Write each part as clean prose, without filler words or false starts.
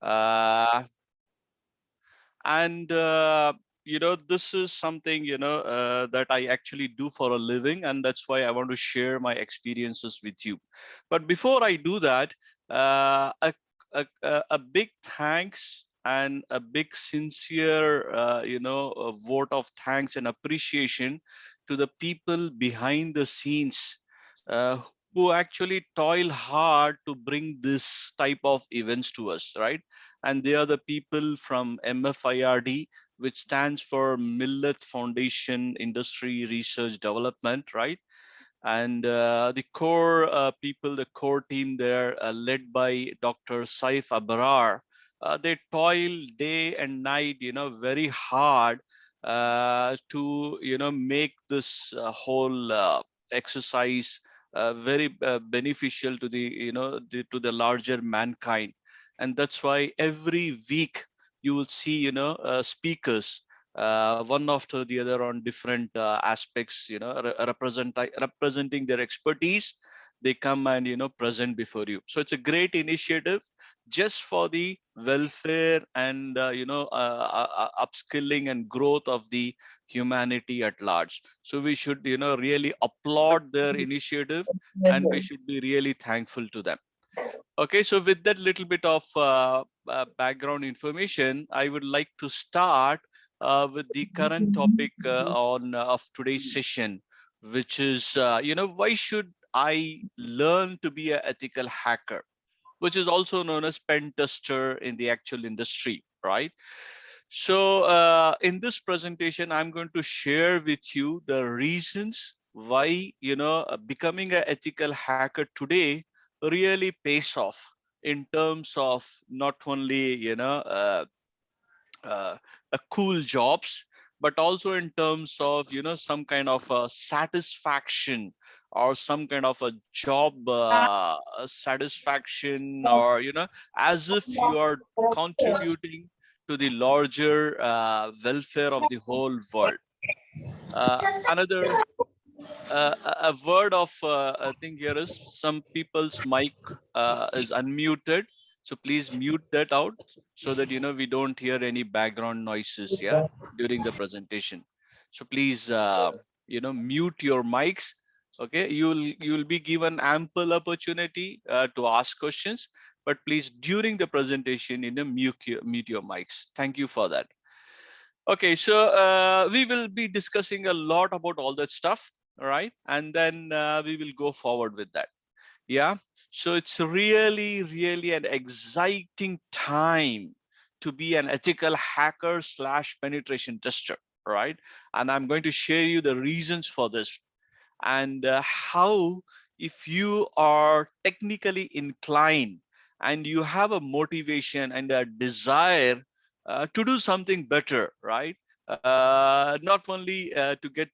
Uh, and this is something that I actually do for a living, and that's why I want to share my experiences with you. But before I do that, a big thanks and a big sincere a vote of thanks and appreciation to the people behind the scenes, uh, who actually toil hard to bring this type of events to us, right? And they are the people from MFIRD, which stands for Millet Foundation Industry Research Development, right? And the core people, the core team there, led by Dr. Saif Abrar, they toil day and night, very hard to, make this whole exercise very beneficial to the, to the larger mankind. And that's why every week you will see, speakers, one after the other on different aspects, representing their expertise. They come and present before you. So it's a great initiative just for the welfare and upskilling and growth of the humanity at large. So we should really applaud their initiative, and we should be really thankful to them. Okay, so with that little bit of background information, I would like to start with the current topic on of today's session, which is, why should I learn to be an ethical hacker, which is also known as pen tester in the actual industry, right? So in this presentation, I'm going to share with you the reasons why, becoming an ethical hacker today really pays off in terms of not only, uh, cool jobs, but also in terms of, some kind of a satisfaction, or some kind of a job satisfaction, or, as if you are contributing to the larger welfare of the whole world. Another a word of I think here is some people's mic is unmuted, so please mute that out so that we don't hear any background noises, yeah, during the presentation. So please mute your mics. Okay, you'll be given ample opportunity to ask questions, but please during the presentation mute your mics. Thank you for that. Okay, so we will be discussing a lot about all that stuff, all right? And then we will go forward with that. Yeah. So it's really, really an exciting time to be an ethical hacker slash penetration tester, right? And I'm going to share you the reasons for this, and how, if you are technically inclined and you have a motivation and a desire to do something better, right? Not only to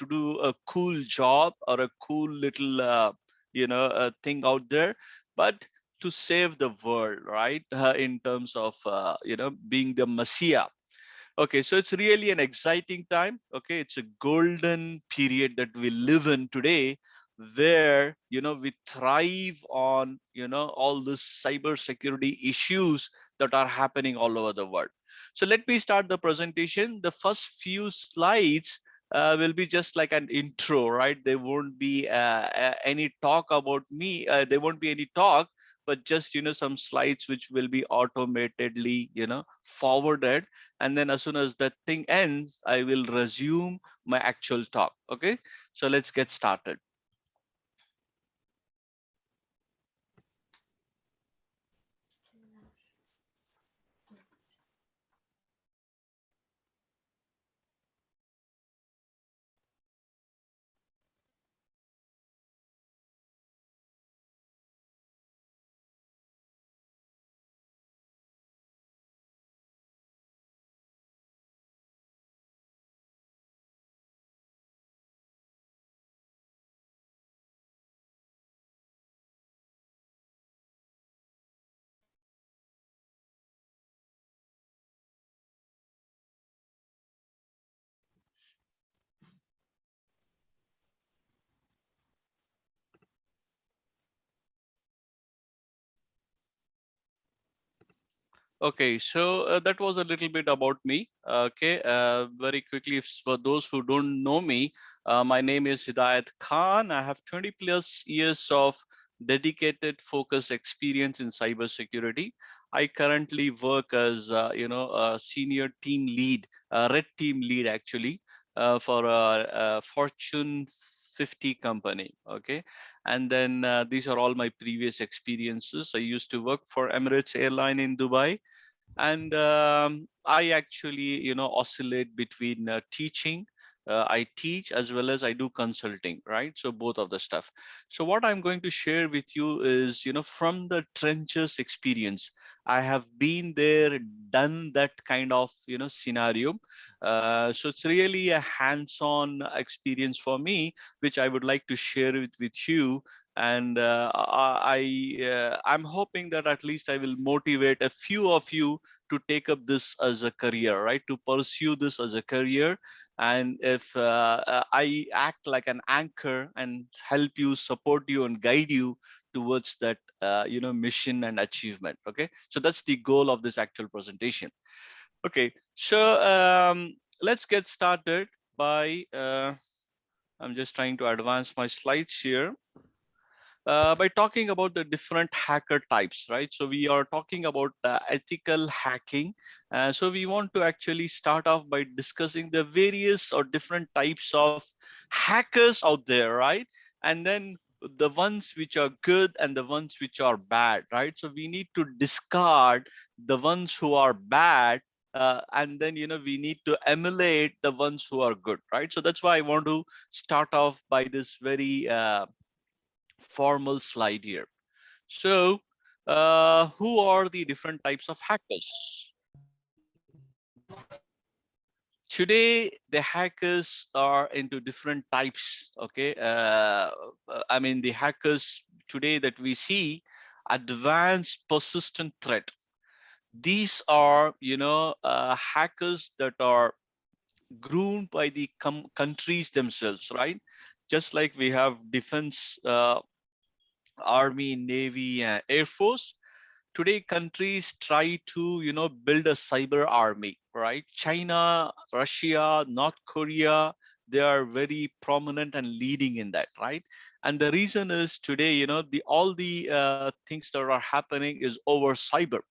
do a cool job or a cool little thing out there, but to save the world, right? In terms of being the messiah. Okay, so it's really an exciting time. Okay, it's a golden period that we live in today, where we thrive on all these cyber security issues that are happening all over the world. So let me start the presentation. The first few slides will be just like an intro, right? There won't be any talk about me. There won't be any talk, but just some slides which will be automatically forwarded, and then as soon as that thing ends, I will resume my actual talk. Okay, so let's get started. Okay, so that was a little bit about me. Okay, very quickly, for those who don't know me, my name is Hidayath Khan. I have 20 plus years of dedicated focused experience in cybersecurity. I currently work as a senior team lead, red team lead actually, for a Fortune 50 company. Okay, and then these are all my previous experiences. I used to work for Emirates Airline in Dubai, and I actually oscillate between teaching. I teach as well as I do consulting, right? So both of the stuff. So what I'm going to share with you is, from the trenches experience. I have been there, done that kind of scenario. So it's really a hands-on experience for me, which I would like to share with you. And I'm hoping that at least I will motivate a few of you to take up this as a career, right? To pursue this as a career. And if I act like an anchor and help you, support you, and guide you towards that, mission and achievement. Okay, so that's the goal of this actual presentation. Okay, so let's get started by. I'm just trying to advance my slides here. By talking about the different hacker types, right? So we are talking about ethical hacking. So we want to actually start off by discussing the various or different types of hackers out there, right? And then the ones which are good and the ones which are bad, right? So we need to discard the ones who are bad, and then we need to emulate the ones who are good, right? So that's why I want to start off by this very formal slide here. So who are the different types of hackers? Today, the hackers are into different types. Okay, I mean the hackers today that we see, advanced persistent threat. These are hackers that are groomed by the countries themselves, right? Just like we have defense, army, navy, and air force. Today countries try to build a cyber army, right? China, Russia, North Korea, they are very prominent and leading in that, right? And the reason is today the all the things that are happening is over cyber.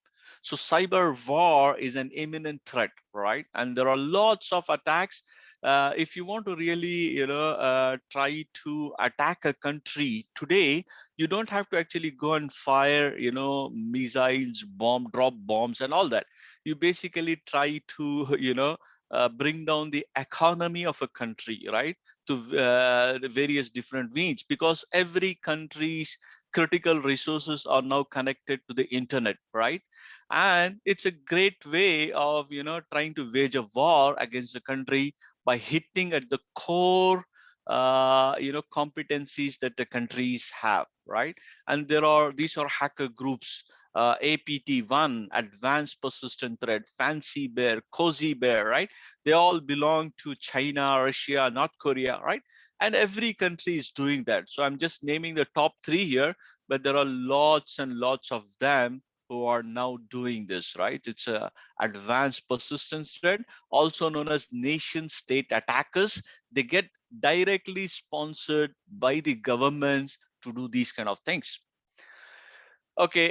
So cyber war is an imminent threat, right? And there are lots of attacks. If you want to really try to attack a country today, you don't have to actually go and fire missiles, drop bombs and all that. You basically try to bring down the economy of a country, right? To the various different means, because every country's critical resources are now connected to the internet, right? And it's a great way of trying to wage a war against the country by hitting at the core competencies that the countries have, right? And these are hacker groups, APT1, Advanced Persistent Threat, Fancy Bear, Cozy Bear, right? They all belong to China, Russia, North Korea, right? And every country is doing that. So I'm just naming the top three here, but there are lots and lots of them who are now doing this, right? It's a advanced persistence threat, also known as nation state attackers. They get directly sponsored by the governments to do these kind of things. Okay,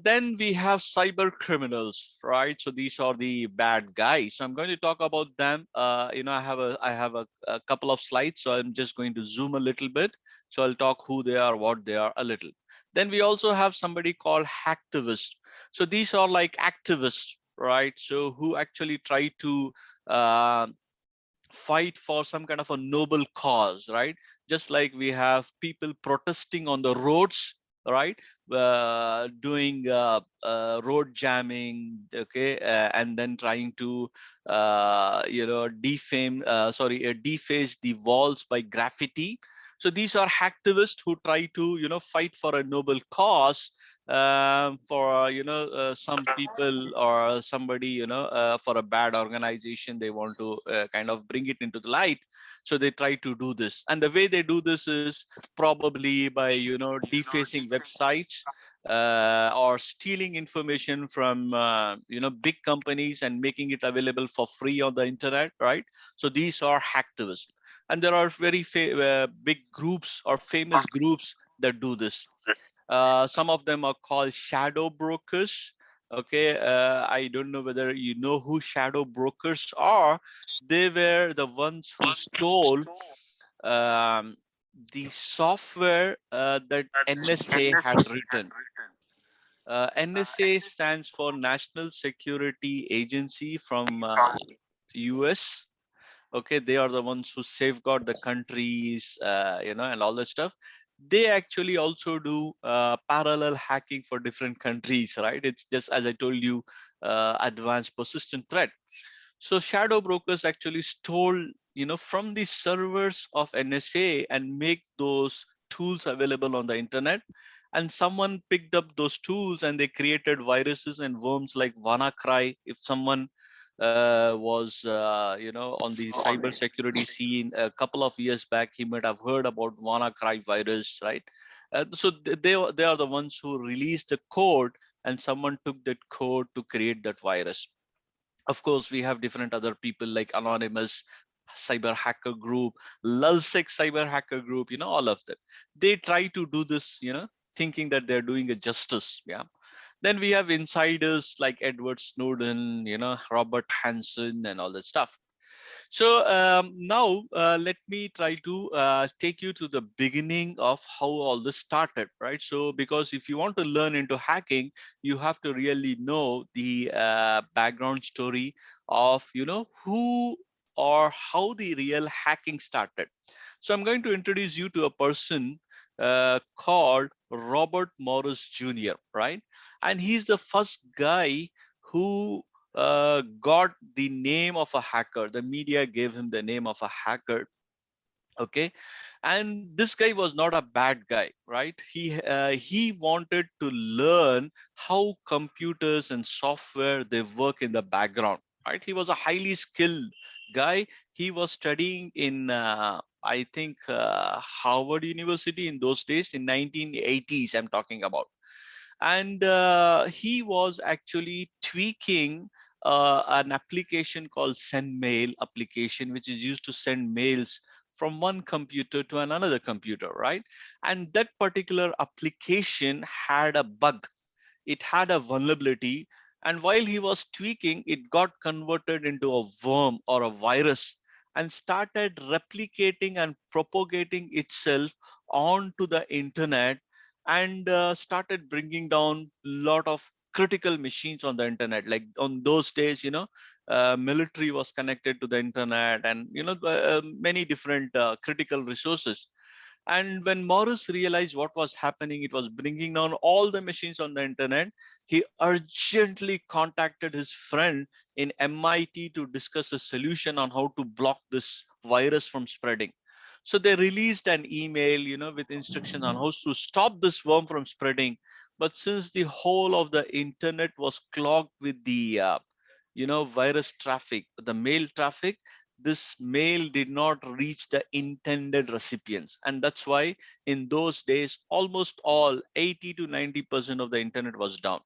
then we have cyber criminals, right? So these are the bad guys. So I'm going to talk about them. I have a couple of slides, so I'm just going to zoom a little bit. So I'll talk who they are, what they are a little. Then we also have somebody called hacktivists. So these are like activists, right? So who actually try to uh, fight for some kind of a noble cause, right? Just like we have people protesting on the roads, right? Doing road jamming, okay, and then trying to deface the walls by graffiti. So these are hacktivists who try to fight for a noble cause, for some people or somebody, for a bad organization. They want to kind of bring it into the light, so they try to do this. And the way they do this is probably by defacing websites, or stealing information from big companies and making it available for free on the internet, right? So these are hacktivists, and there are very big groups or famous groups that do this. Some of them are called shadow brokers. Okay, I don't know whether you know who shadow brokers are. They were the ones who stole um, the software that NSA had written. NSA stands for National Security Agency from US. Okay, they are the ones who safeguard the countries, and all that stuff. They actually also do parallel hacking for different countries, right? It's just, as I told you, advanced persistent threat. So shadow brokers actually stole, from the servers of NSA and make those tools available on the internet. And someone picked up those tools and they created viruses and worms like WannaCry. If someone was, on the cyber security scene a couple of years back, he might have heard about WannaCry virus, right? So they are the ones who released the code, and someone took that code to create that virus. Of course, we have different other people like Anonymous cyber hacker group, Lulsec cyber hacker group, all of them. They try to do this, thinking that they're doing a justice. Yeah. Then we have insiders like Edward Snowden, Robert Hansen and all that stuff. So now let me try to take you to the beginning of how all this started, right? So because if you want to learn into hacking, you have to really know the background story of, who or how the real hacking started. So I'm going to introduce you to a person called Robert Morris Jr., right? And he's the first guy who got the name of a hacker. The media gave him the name of a hacker. Okay, and this guy was not a bad guy, right? He wanted to learn how computers and software they work in the background, right? He was a highly skilled guy. He was studying in I think Harvard University in those days, in 1980s I'm talking about. And he was actually tweaking an application called send mail application, which is used to send mails from one computer to another computer, right? And that particular application had a bug. It had a vulnerability, and while he was tweaking, it got converted into a worm or a virus and started replicating and propagating itself onto the internet, and started bringing down a lot of critical machines on the internet. Like on those days, military was connected to the internet, and many different critical resources. And when Morris realized what was happening, it was bringing down all the machines on the internet. He urgently contacted his friend in MIT to discuss a solution on how to block this virus from spreading. So they released an email, with instructions on how to stop this worm from spreading. But since the whole of the internet was clogged with the, virus traffic, the mail traffic, this mail did not reach the intended recipients. And that's why in those days, almost all 80 to 90% of the internet was down.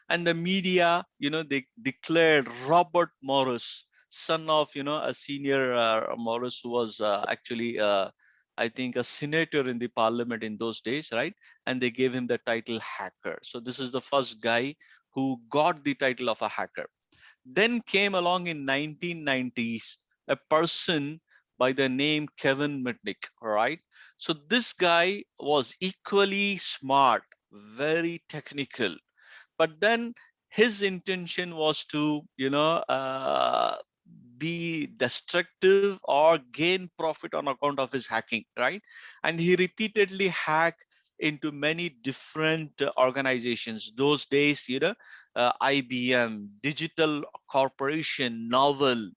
And the media, they declared Robert Morris, son of, a senior Morris, who was actually, I think, a senator in the parliament in those days, right? And they gave him the title hacker. So this is the first guy who got the title of a hacker. Then came along in 1990s a person by the name Kevin Mitnick, right? So this guy was equally smart, very technical, but then his intention was to, be destructive or gain profit on account of his hacking, right? And he repeatedly hacked into many different organizations those days, IBM, Digital Corporation, Novel,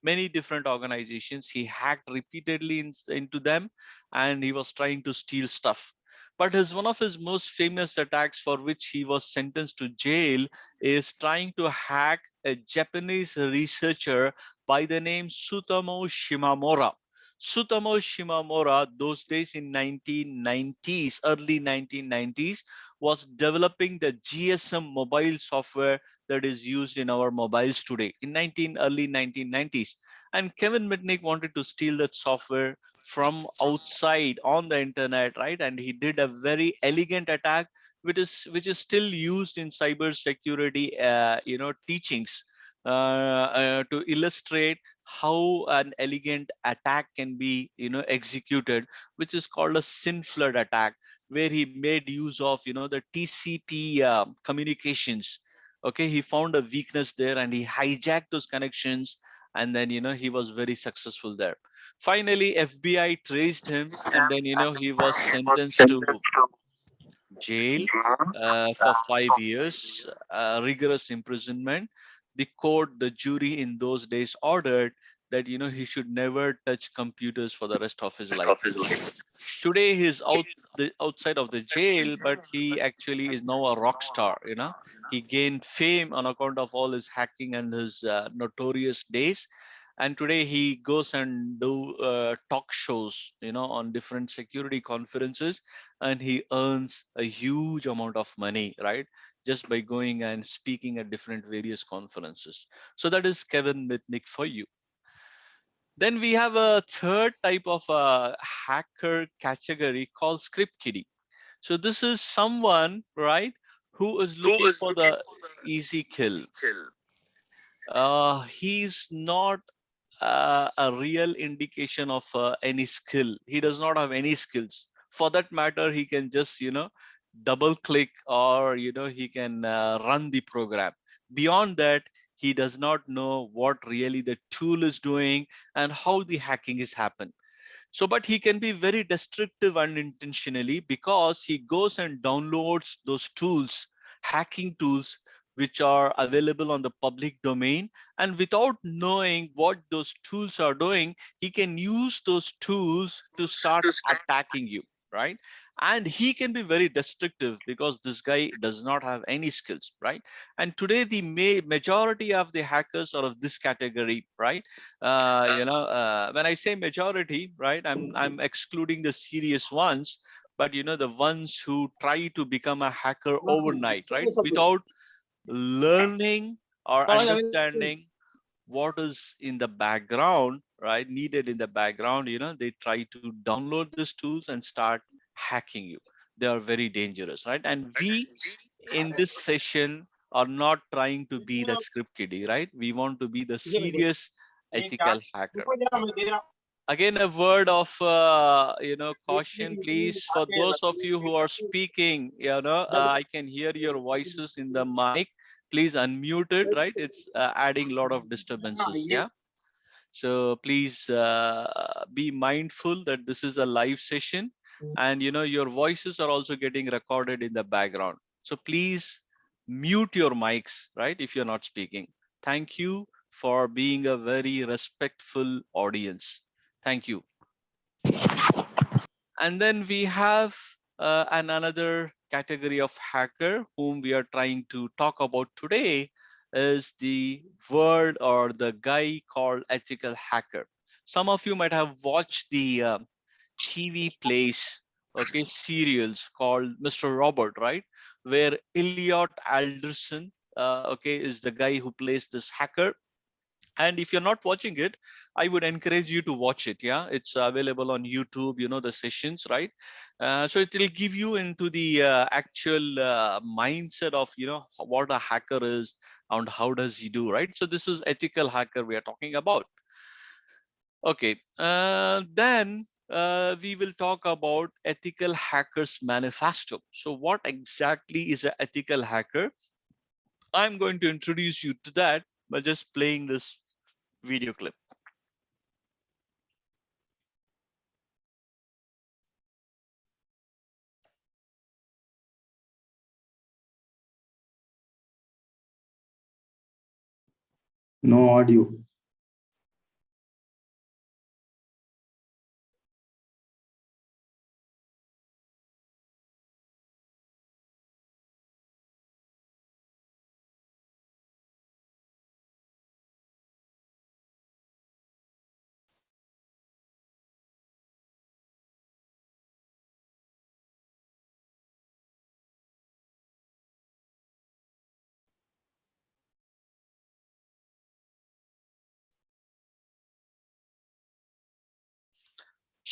many different organizations. He hacked repeatedly into them, and he was trying to steal stuff. But one of his most famous attacks, for which he was sentenced to jail, is trying to hack a Japanese researcher by the name Sutomo Shimamura. Sutomo Shimamura, those days in 1990s, early 1990s, was developing the GSM mobile software that is used in our mobiles today in early 1990s. And Kevin Mitnick wanted to steal that software from outside on the internet, right? And he did a very elegant attack, which is still used in cyber security, teachings, to illustrate how an elegant attack can be, executed, which is called a sin flood attack, where he made use of, the TCP communications. Okay, he found a weakness there and he hijacked those connections, and then he was very successful there. Finally, FBI traced him, and then he was sentenced to jail for 5 years, rigorous imprisonment. The court, the jury in those days ordered that he should never touch computers for the rest of his life. Today he's outside of the jail, but he actually is now a rock star. He gained fame on account of all his hacking and his notorious days. And today he goes and do talk shows, on different security conferences, and he earns a huge amount of money, right, just by going and speaking at different various conferences. So that is Kevin Mitnick for you. Then we have a third type of a hacker category called script kiddie. So this is someone, right, who is looking for the easy kill. He's not a real indication of any skill. He does not have any skills. For that matter, he can just, double click, or, he can run the program. Beyond that, he does not know what really the tool is doing and how the hacking is happening. So, but he can be very destructive unintentionally, because he goes and downloads those tools, hacking tools, which are available on the public domain. And without knowing what those tools are doing, he can use those tools to start attacking you, right? And he can be very destructive because this guy does not have any skills, right? And today the majority of the hackers are of this category, right? When I say majority, right, I'm excluding the serious ones, but the ones who try to become a hacker overnight, right, without learning or understanding what is in the background, right, needed in the background. They try to download these tools and start hacking you. They are very dangerous, right? And we in this session are not trying to be that script kiddie, right? We want to be the serious ethical hacker. Again, a word of caution, please, for those of you who are speaking. I can hear your voices in the mic. Please unmute it, right? It's adding a lot of disturbances. Yeah. So please be mindful that this is a live session, and your voices are also getting recorded in the background. So please mute your mics, right, if you're not speaking. Thank you for being a very respectful audience. Thank you. And then we have another category of hacker whom we are trying to talk about today is the word or the guy called ethical hacker. Some of you might have watched the TV plays, okay, serials called Mr. Robert, right? Where Elliot Alderson, okay, is the guy who plays this hacker. And if you're not watching it, I would encourage you to watch it. Yeah, it's available on YouTube, the sessions, right? So it will give you into the actual mindset of what a hacker is and how does he do, right? So this is ethical hacker we are talking about. Okay, then we will talk about ethical hackers manifesto. So what exactly is an ethical hacker? I'm going to introduce you to that by just playing this video clip. No audio.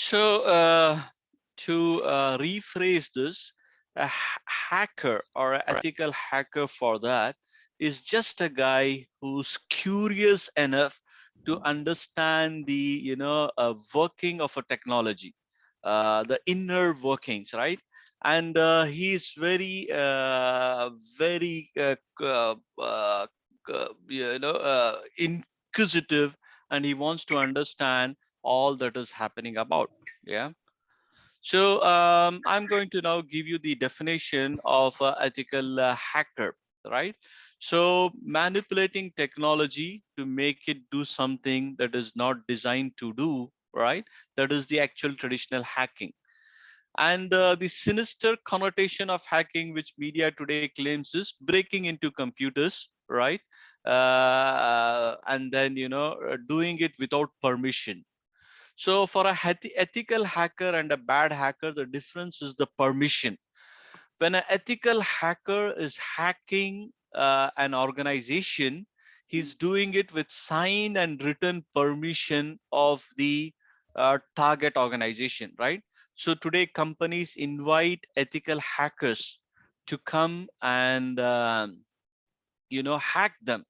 So to rephrase this, a hacker or an ethical hacker for that is just a guy who's curious enough to understand the working of a technology, the inner workings, right? And he's very inquisitive, and he wants to understand all that is happening about. Yeah. So I'm going to now give you the definition of ethical hacker, right? So manipulating technology to make it do something that is not designed to do, right? That is the actual traditional hacking. And the sinister connotation of hacking, which media today claims, is breaking into computers, right? And then, doing it without permission. So for a ethical hacker and a bad hacker, the difference is the permission. When an ethical hacker is hacking an organization, he's doing it with signed and written permission of the target organization, right? So today companies invite ethical hackers to come and hack them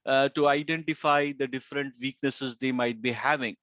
to identify the different weaknesses they might be having.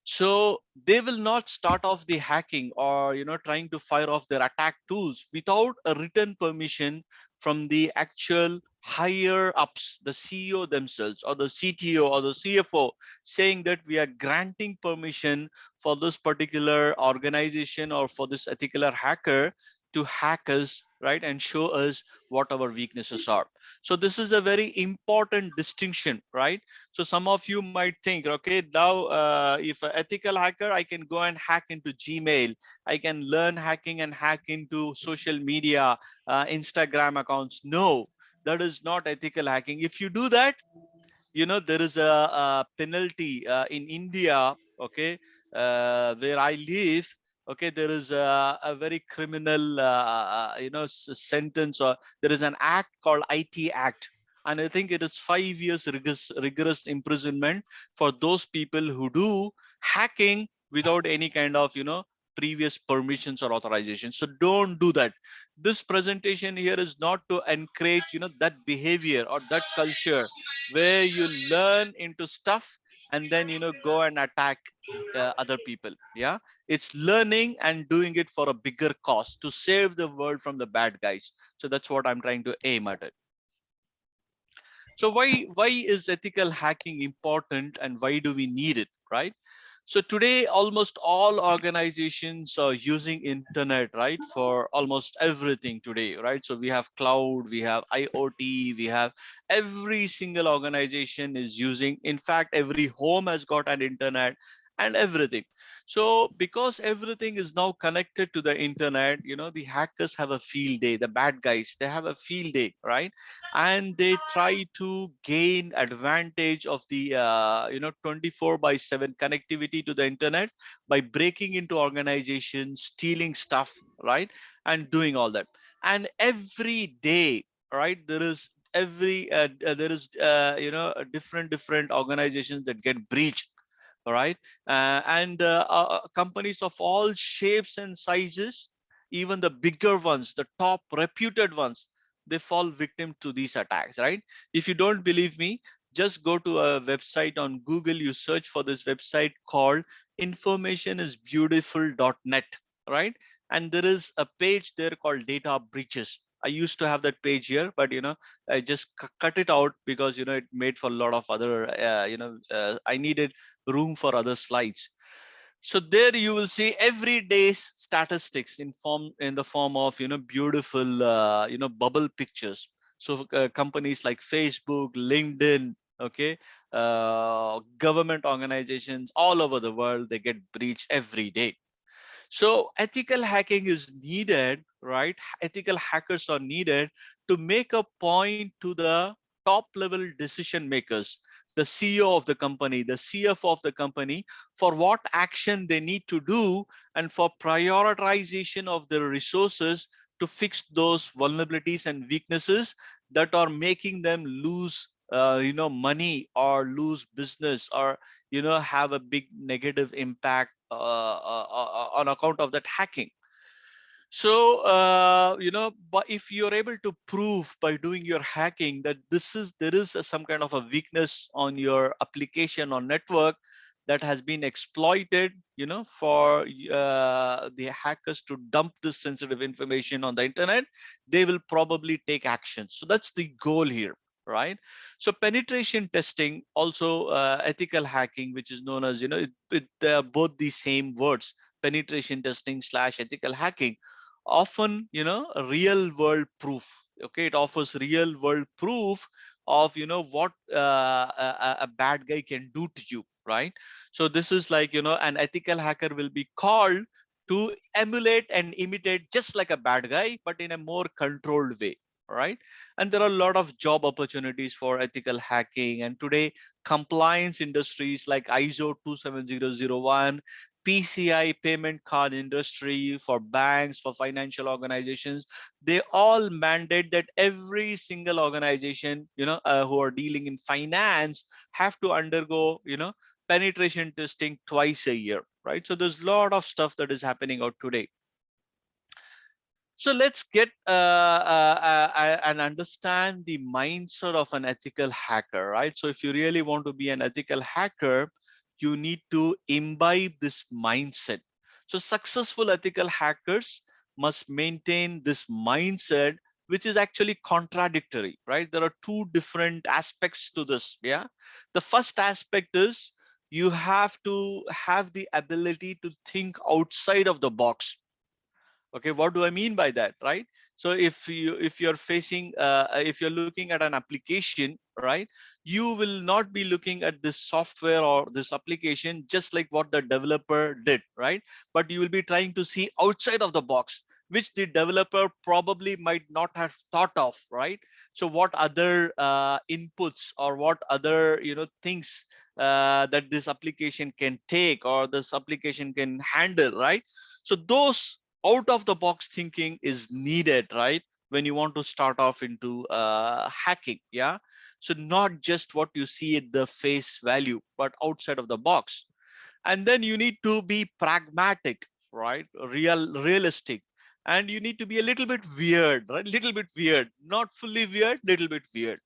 So they will not start off the hacking or trying to fire off their attack tools without a written permission from the actual higher ups, the CEO themselves or the CTO or the CFO, saying that we are granting permission for this particular organization or for this particular hacker to hack us, right, and show us what our weaknesses are. So this is a very important distinction, right? So some of you might think, okay, now if an ethical hacker, I can go and hack into Gmail. I can learn hacking and hack into social media, Instagram accounts. No, that is not ethical hacking. If you do that, there is a penalty in India, okay, where I live. Okay, there is a very criminal, sentence, or there is an act called IT Act, and I think it is 5 years rigorous imprisonment for those people who do hacking without any kind of previous permissions or authorization. So don't do that. This presentation here is not to encourage that behavior or that culture where you learn into stuff and then go and attack other people. Yeah, it's learning and doing it for a bigger cause to save the world from the bad guys. So that's what I'm trying to aim at it. So why is ethical hacking important, and why do we need it, right? So today, almost all organizations are using internet, right, for almost everything today, right? So we have cloud, we have IoT, we have every single organization is using. In fact, every home has got an internet and everything. So because everything is now connected to the internet, the hackers have a field day. The bad guys, they have a field day, right? And they try to gain advantage of the 24/7 connectivity to the internet by breaking into organizations, stealing stuff, right, and doing all that. And every day, right, there is different organizations that get breached. All right. And companies of all shapes and sizes, even the bigger ones, the top reputed ones, they fall victim to these attacks, right? If you don't believe me, just go to a website on Google. You search for this website called informationisbeautiful.net, right? And there is a page there called data breaches. I used to have that page here, but I just cut it out because it made for a lot of other I needed room for other slides. So there you will see every day's statistics in the form of beautiful bubble pictures. So companies like Facebook, LinkedIn, okay, government organizations all over the world, they get breached every day. So ethical hacking is needed, right? Ethical hackers are needed to make a point to the top level decision makers, the CEO of the company, the CFO of the company, for what action they need to do and for prioritization of their resources to fix those vulnerabilities and weaknesses that are making them lose money or lose business or have a big negative impact on account of that hacking. So, but if you're able to prove by doing your hacking that there is some kind of a weakness on your application or network that has been exploited, for the hackers to dump this sensitive information on the internet, they will probably take action. So that's the goal here, right? So penetration testing, also ethical hacking, which is known as, they are both the same words, penetration testing / ethical hacking, often real world proof. Okay, it offers real world proof of what a bad guy can do to you, right? So this is like, an ethical hacker will be called to emulate and imitate just like a bad guy, but in a more controlled way, right? And there are a lot of job opportunities for ethical hacking, and today compliance industries like ISO 27001, PCI, payment card industry, for banks, for financial organizations, they all mandate that every single organization, who are dealing in finance, have to undergo, penetration testing twice a year, right? So there's a lot of stuff that is happening out today. So let's get and understand the mindset of an ethical hacker, right? So if you really want to be an ethical hacker, you need to imbibe this mindset. So successful ethical hackers must maintain this mindset, which is actually contradictory, right? There are two different aspects to this. Yeah. The first aspect is you have to have the ability to think outside of the box. Okay, what do I mean by that, right? So if you're looking at an application, right, you will not be looking at this software or this application just like what the developer did, right? But you will be trying to see outside of the box, which the developer probably might not have thought of, right? So what other inputs or what other things that this application can take or this application can handle, right? So those out of the box thinking is needed, right, when you want to start off into hacking. Yeah. So not just what you see at the face value, but outside of the box. And then you need to be pragmatic, right, realistic, and you need to be a little bit weird, right, little bit weird, not fully weird, little bit weird.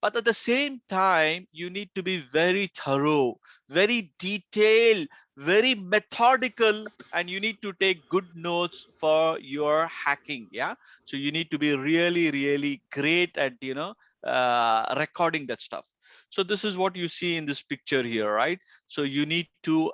But at the same time, you need to be very thorough, very detailed, very methodical, and you need to take good notes for your hacking. Yeah. So you need to be really, really great at, recording that stuff. So this is what you see in this picture here, right? So you need to,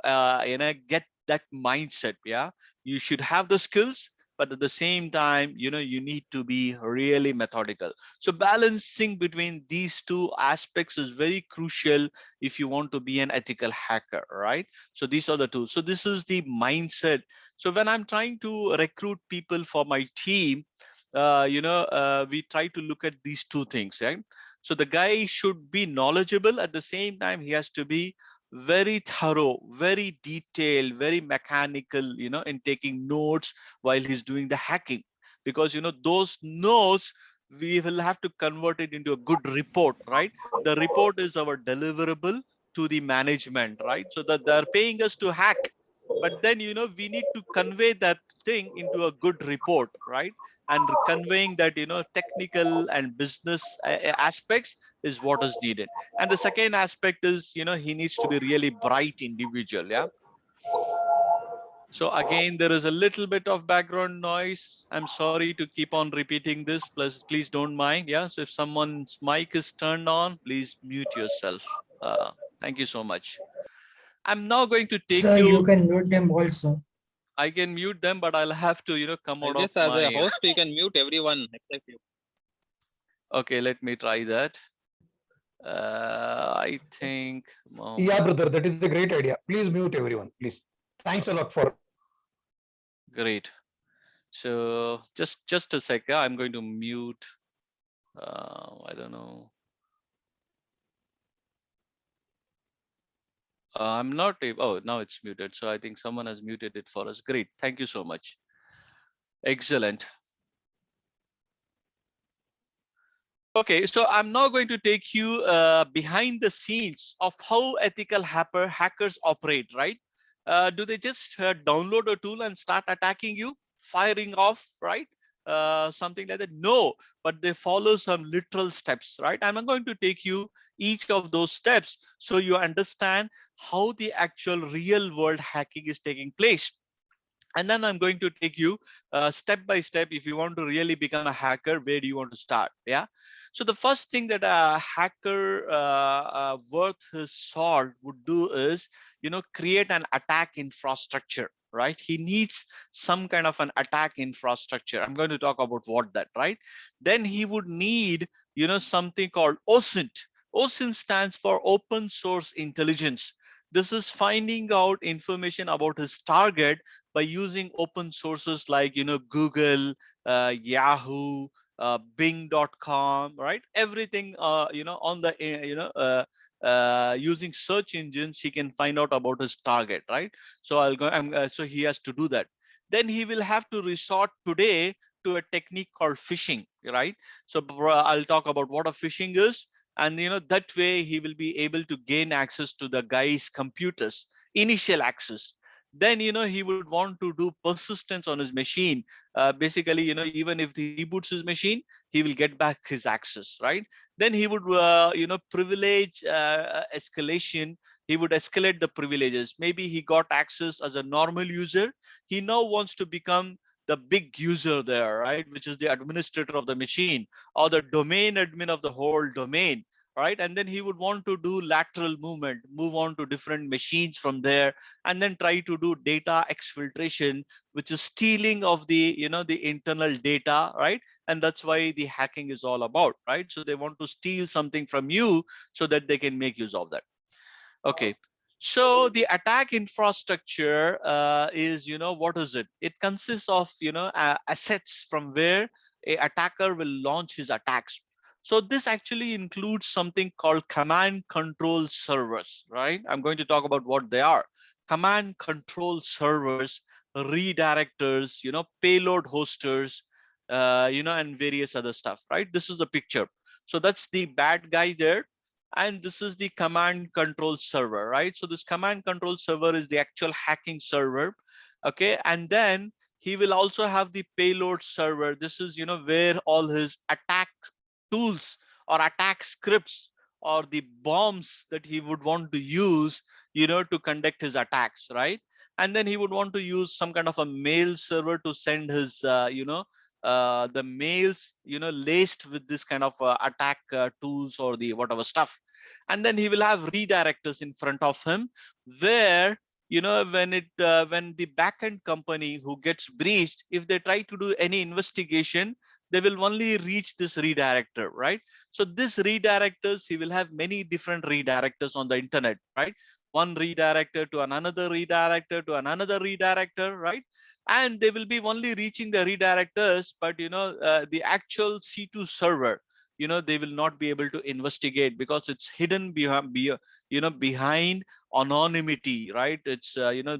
get that mindset. Yeah. You should have the skills, but at the same time, you need to be really methodical. So balancing between these two aspects is very crucial if you want to be an ethical hacker, right? So these are the two. So this is the mindset. So when I'm trying to recruit people for my team, we try to look at these two things, right? So the guy should be knowledgeable. At the same time, he has to be very thorough, very detailed, very mechanical, in taking notes while he's doing the hacking, because those notes we will have to convert it into a good report, right? The report is our deliverable to the management, right? So that they're paying us to hack, but then we need to convey that thing into a good report, right? And conveying that technical and business aspects is what is needed. And the second aspect is he needs to be really bright individual. Yeah. So again, there is a little bit of background noise. I'm sorry to keep on repeating this, please don't mind. Yeah, so if someone's mic is turned on, please mute yourself. Thank you so much. I'm now going to take Sir, you. you can mute them also. I can mute them, but I'll have to come I out of guess as a my. host, you can mute everyone except you. Okay, let me try that. I think. Yeah, brother, that is a great idea. Please mute everyone, please. Thanks a lot for. Great. So just a second. I'm going to mute. I don't know. I'm not able. Oh, now it's muted. So I think someone has muted it for us. Great. Thank you so much. Excellent. Okay, so I'm now going to take you behind the scenes of how ethical hackers operate, right? Do they just download a tool and start attacking you, firing off, right? Something like that? No, but they follow some literal steps, right? And I'm going to take you each of those steps so you understand how the actual real world hacking is taking place. And then I'm going to take you step by step. If you want to really become a hacker, where do you want to start? Yeah. So the first thing that a hacker worth his salt would do is, create an attack infrastructure, right? He needs some kind of an attack infrastructure. I'm going to talk about what that, right? Then he would need, something called OSINT. OSINT stands for Open Source Intelligence. This is finding out information about his target by using open sources like Google, Yahoo, Bing.com, right? Everything on the using search engines, he can find out about his target, right? So so he has to do that. Then he will have to resort today to a technique called phishing, right? So I'll talk about what a phishing is, and that way he will be able to gain access to the guy's computers, initial access. Then he would want to do persistence on his machine. Basically, even if he reboots his machine, he will get back his access, right? Then he would privilege escalation. He would escalate the privileges. Maybe he got access as a normal user. He now wants to become the big user there, right? Which is the administrator of the machine, or the domain admin of the whole domain, right? And then he would want to do lateral movement, move on to different machines from there, and then try to do data exfiltration, which is stealing of the the internal data, right? And that's why the hacking is all about, right? So they want to steal something from you so that they can make use of that. Okay. So the attack infrastructure is, what is it? It consists of, assets from where a attacker will launch his attacks. So this actually includes something called command control servers, right? I'm going to talk about what they are. Command control servers, redirectors, payload hosters, and various other stuff, right? This is the picture. So that's the bad guy there. And this is the command control server, right? So this command control server is the actual hacking server. Okay. And then he will also have the payload server. This is, where all his attack tools or attack scripts or the bombs that he would want to use, to conduct his attacks, right? And then he would want to use some kind of a mail server to send his, the mails, laced with this kind of attack tools or the whatever stuff. And then he will have redirectors in front of him, where when the backend company who gets breached, if they try to do any investigation, they will only reach this redirector, right? So this redirectors, he will have many different redirectors on the internet, right? One redirector to another redirector to another redirector, right? And they will be only reaching the redirectors, but the actual C2 server, they will not be able to investigate because it's hidden behind anonymity, right? It's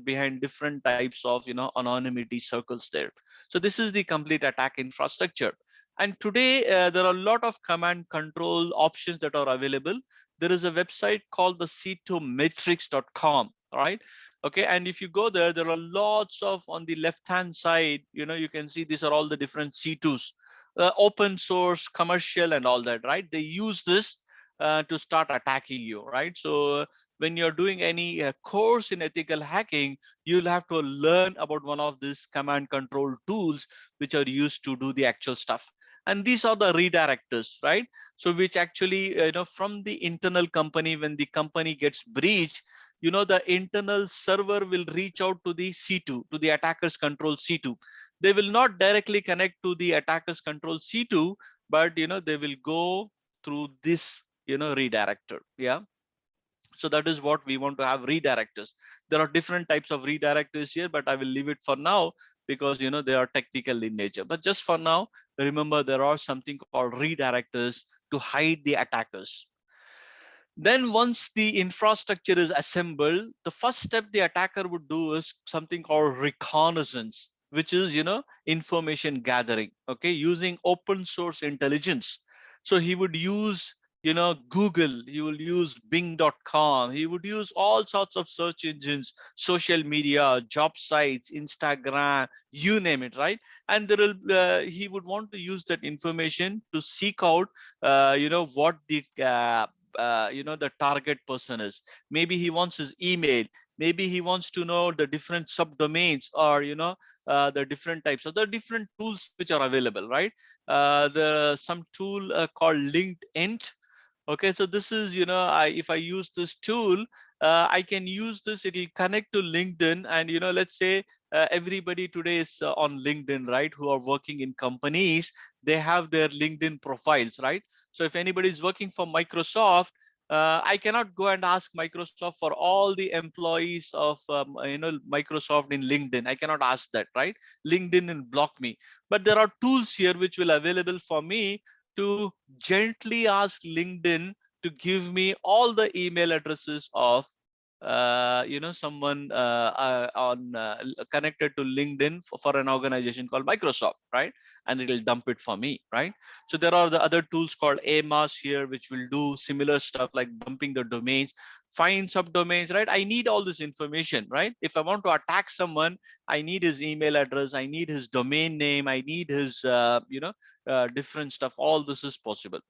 behind different types of anonymity circles there. So this is the complete attack infrastructure. And today there are a lot of command control options that are available. There is a website called the c2matrix.com, right? Okay. And if you go there, there are lots of, on the left hand side, you can see these are all the different C2s, open source, commercial, and all that, right? They use this to start attacking you, right? So when you're doing any course in ethical hacking, you'll have to learn about one of these command control tools which are used to do the actual stuff. And these are the redirectors, right? So which actually, from the internal company, when the company gets breached, the internal server will reach out to the C2, to the attacker's control C2. They will not directly connect to the attacker's control C2, but they will go through this redirector. Yeah. So that is what we want to have, redirectors. There are different types of redirectors here, but I will leave it for now because they are technical in nature. But just for now, remember there are something called redirectors to hide the attackers. Then once the infrastructure is assembled, the first step the attacker would do is something called reconnaissance, which is, information gathering, okay, using open source intelligence. So he would use Google, he will use bing.com, he would use all sorts of search engines, social media, job sites, Instagram, you name it, right? And there will he would want to use that information to seek out what the target person is. Maybe he wants his email, maybe he wants to know the different subdomains, or the different types of the different tools which are available, right? The some tool called LinkedIn. Okay, so this is, if I use this tool, I can use this, it will connect to LinkedIn. And, let's say everybody today is on LinkedIn, right? Who are working in companies, they have their LinkedIn profiles, right? So if anybody is working for Microsoft, I cannot go and ask Microsoft for all the employees of, Microsoft in LinkedIn. I cannot ask that, right? LinkedIn will block me. But there are tools here which will available for me to gently ask LinkedIn to give me all the email addresses of someone on connected to LinkedIn for an organization called Microsoft, right? And it will dump it for me, right? So there are the other tools called AMAS here, which will do similar stuff like dumping the domains, find subdomains, right? I need all this information, right? If I want to attack someone, I need his email address, I need his domain name, I need his different stuff. All this is possible.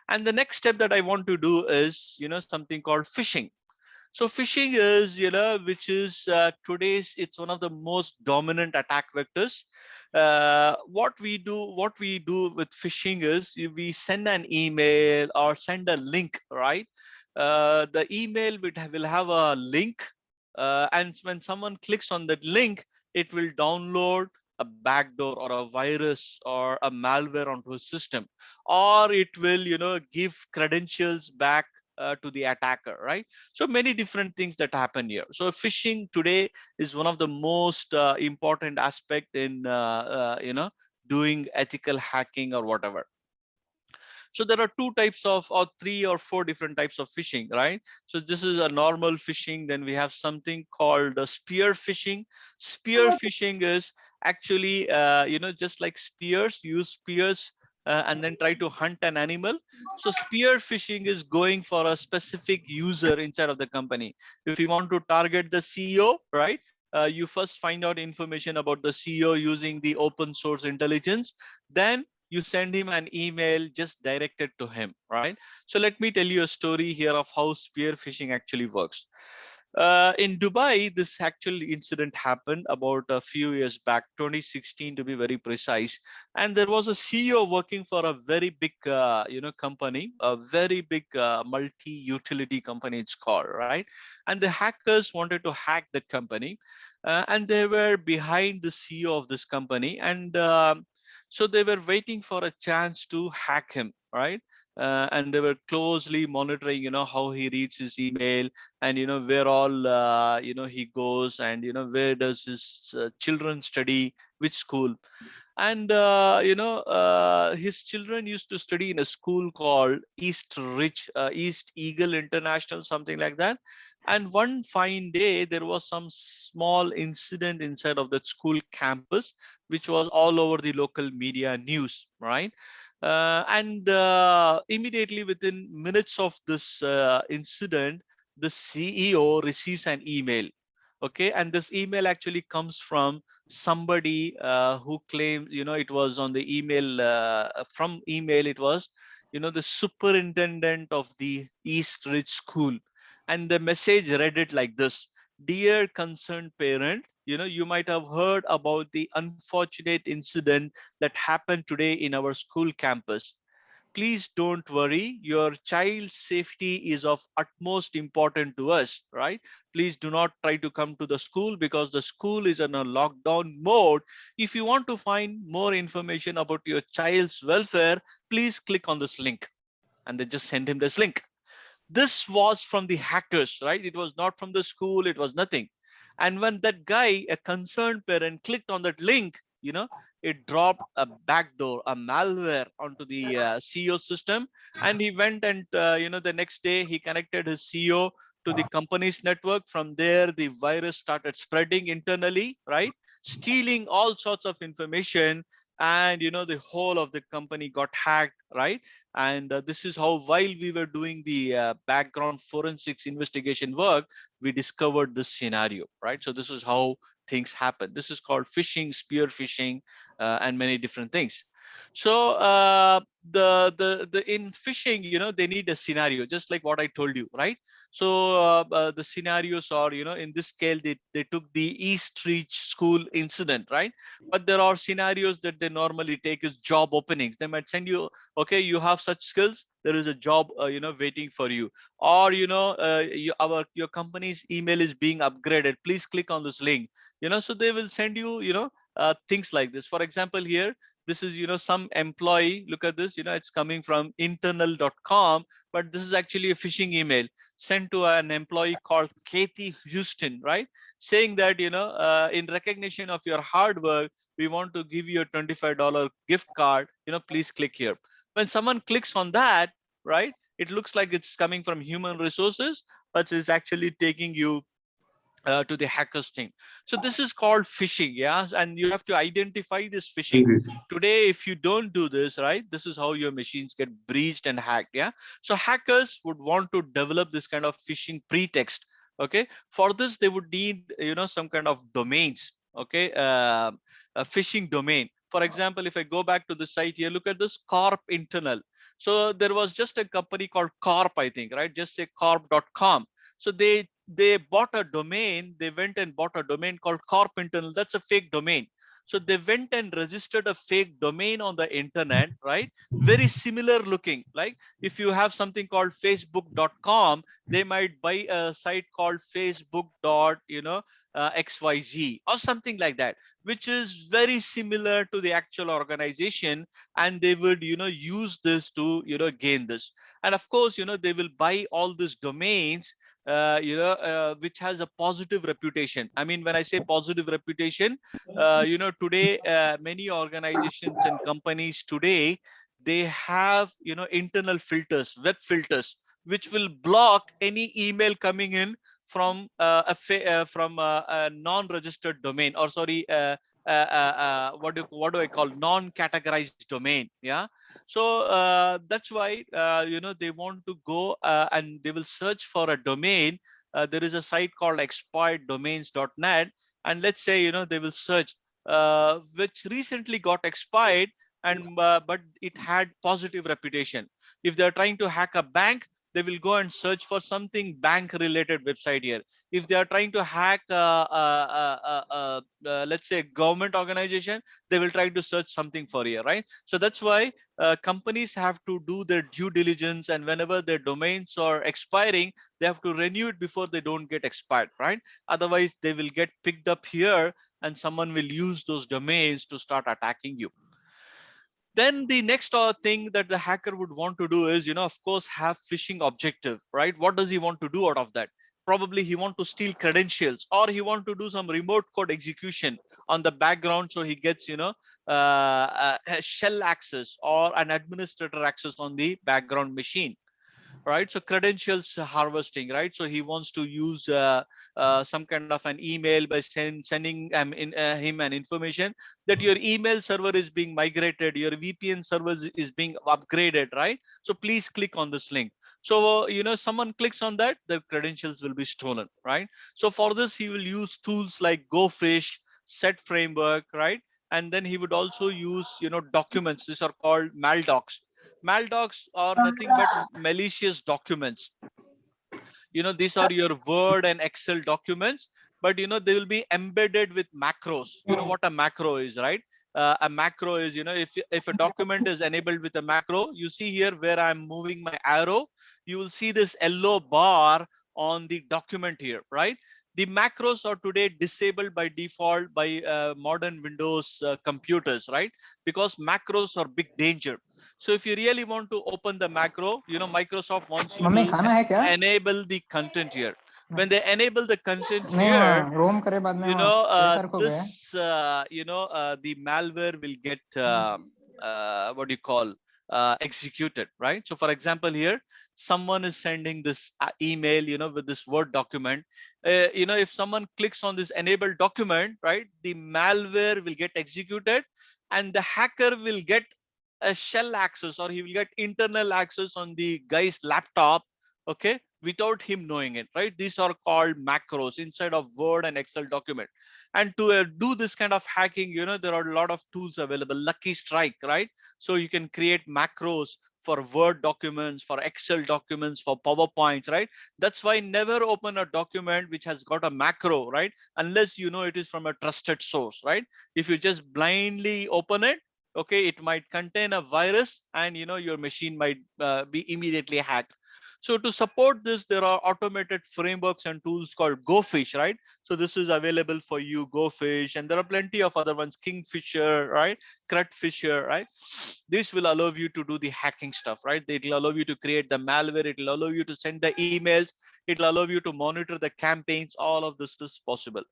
And the next step that I want to do is something called phishing. So phishing is, which is today's, it's one of the most dominant attack vectors. What we do with phishing is we send an email or send a link, right? The email will have a link, and when someone clicks on that link, it will download a backdoor or a virus or a malware onto a system, or it will, give credentials back to the attacker, right? So many different things that happen here. So phishing today is one of the most important aspect in doing ethical hacking or whatever. So there are two types of, or three or four different types of phishing, right? So this is a normal phishing. Then we have something called spear phishing. Spear phishing is actually, just like spears, use spears and then try to hunt an animal. So spear phishing is going for a specific user inside of the company. If you want to target the CEO, right? You first find out information about the CEO using the open source intelligence. Then you send him an email just directed to him, right? So let me tell you a story here of how spear phishing actually works. In Dubai, this actual incident happened about a few years back, 2016 to be very precise. And there was a CEO working for a very big, company, a very big multi-utility company, it's called, right? And the hackers wanted to hack that company, and they were behind the CEO of this company, and so they were waiting for a chance to hack him, right? And they were closely monitoring, how he reads his email, and where all he goes, and where does his children study, which school. And his children used to study in a school called East Eagle International, something like that. And one fine day, there was some small incident inside of that school campus, which was all over the local media news, right? And immediately within minutes of this incident, the CEO receives an email. Okay, and this email actually comes from somebody who claimed, it was on the email, from email, it was, the superintendent of the East Ridge School. And the message read it like this: dear concerned parent, you might have heard about the unfortunate incident that happened today in our school campus. Please don't worry, your child's safety is of utmost important to us, right? Please do not try to come to the school because the school is in a lockdown mode. If you want to find more information about your child's welfare, please click on this link. And they just send him this link. This was from the hackers, right? It was not from the school, it was nothing. And when that guy, a concerned parent, clicked on that link, it dropped a backdoor, a malware onto the CEO system. And he went and the next day he connected his CEO to the company's network. From there the virus started spreading internally, right, stealing all sorts of information. and the whole of the company got hacked, right? And this is how, while we were doing the background forensics investigation work, we discovered this scenario, right? So this is how things happen. This is called phishing, spear phishing, and many different things. So the in phishing, they need a scenario, just like what I told you, right? So the scenarios are, in this scale, they took the East Reach school incident, right? But there are scenarios that they normally take as job openings. They might send you, okay, you have such skills, there is a job waiting for you. Or your company's email is being upgraded, please click on this link. So they will send you, things like this. For example, here, this is, some employee, look at this, it's coming from internal.com, but this is actually a phishing email sent to an employee called Kathy Houston, right? Saying that, in recognition of your hard work, we want to give you a $25 gift card, please click here. When someone clicks on that, right, it looks like it's coming from human resources, but it's actually taking you to the hackers thing. So this is called phishing, yeah, and you have to identify this phishing. Indeed. Today, if you don't do this, right, this is how your machines get breached and hacked, yeah. So hackers would want to develop this kind of phishing pretext. Okay, for this they would need, some kind of domains. Okay, a phishing domain. For example, if I go back to the site here, look at this corp internal. So there was just a company called corp, I think, right? Just say corp.com. So they bought a domain. They went and bought a domain called corp internal. That's a fake domain. So they went and registered a fake domain on the internet, right? Very similar looking. Like if you have something called facebook.com, they might buy a site called facebook.xyz or something like that, which is very similar to the actual organization. And they would, use this to, gain this. And of course, they will buy all these domains which has a positive reputation. I mean, when I say positive reputation, today, many organizations and companies today, they have, internal filters, web filters, which will block any email coming in from a non-registered domain, or sorry, what do I call, non-categorized domain, yeah. So that's why they want to go and they will search for a domain. There is a site called expireddomains.net, and let's say they will search which recently got expired, and but it had positive reputation. If they're trying to hack a bank, they will go and search for something bank related website here. If they are trying to hack let's say government organization, they will try to search something for here, right? So that's why companies have to do their due diligence, and whenever their domains are expiring, they have to renew it before they don't get expired, right? Otherwise they will get picked up here, and someone will use those domains to start attacking you. Then the next thing that the hacker would want to do is, of course, have phishing objective, right? What does he want to do out of that? Probably he want to steal credentials, or he want to do some remote code execution on the background, so he gets, a shell access or an administrator access on the background machine, right? So credentials harvesting, right? So he wants to use some kind of an email by sending him an information that your email server is being migrated, your VPN server is being upgraded, right? So please click on this link. So someone clicks on that, the credentials will be stolen, right? So for this he will use tools like GoFish, Set Framework, right? And then he would also use documents. These are called maldocs. Maldocs are nothing but malicious documents. These are your Word and Excel documents, but they will be embedded with macros. You know what a macro is, right? A macro is, if a document is enabled with a macro, you see here where I'm moving my arrow, you will see this yellow bar on the document here, right? The macros are today disabled by default by modern Windows computers, right? Because macros are big danger. So if you really want to open the macro, Microsoft wants you mummy to खाना है क्या? enable the content here. When they enable the content नहीं here, वहाँ रोम करे बाद में वहाँ sir को गए this the malware will get what do you call executed, right? So for example, here someone is sending this email with this Word document. If someone clicks on this enable document, right, the malware will get executed. and the hacker will get a shell access, or he will get internal access on the guy's laptop, okay, without him knowing it, right? These are called macros inside of Word and Excel document. And to do this kind of hacking, there are a lot of tools available. Lucky Strike, right? So you can create macros for Word documents, for Excel documents, for PowerPoints, right? That's why never open a document which has got a macro, right? Unless you know it is from a trusted source, right? If you just blindly open it, okay, it might contain a virus, and your machine might be immediately hacked. So to support this, there are automated frameworks and tools called GoFish, right? So this is available for you, GoFish, and there are plenty of other ones, Kingfisher, right? Crutfisher, right? This will allow you to do the hacking stuff, right? It will allow you to create the malware. It will allow you to send the emails. It will allow you to monitor the campaigns. All of this is possible.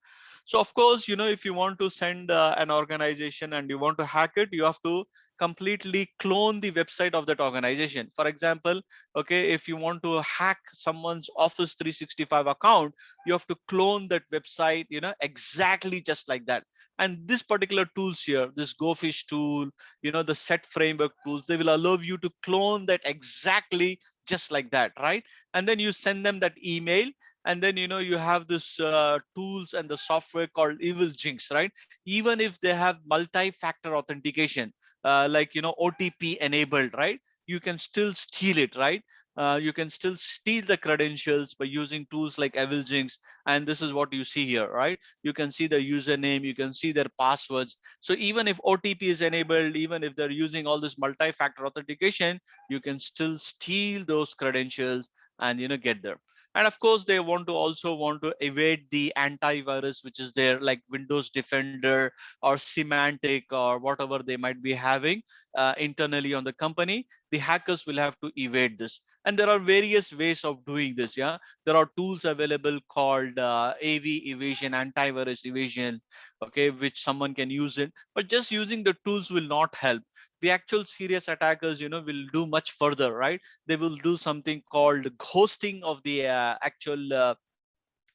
So of course, if you want to send an organization and you want to hack it, you have to completely clone the website of that organization. For example, okay, if you want to hack someone's Office 365 account, you have to clone that website, exactly just like that. And this particular tools here, this GoFish tool, the set framework tools, they will allow you to clone that exactly just like that, right? And then you send them that email, and then you have this tools and the software called Evil Jinx, right? Even if they have multi-factor authentication, like OTP enabled, right? You can still steal it, right? You can still steal the credentials by using tools like Evil Jinx. And this is what you see here, right? You can see the username, you can see their passwords. So even if OTP is enabled, even if they're using all this multi-factor authentication, you can still steal those credentials and get there. And of course, they also want to evade the antivirus, which is there, like Windows Defender or Symantec or whatever they might be having internally on the company. The hackers will have to evade this. And there are various ways of doing this. Yeah, there are tools available called AV evasion, antivirus evasion, okay, which someone can use it. But just using the tools will not help. The actual serious attackers, will do much further, right? They will do something called ghosting of the actual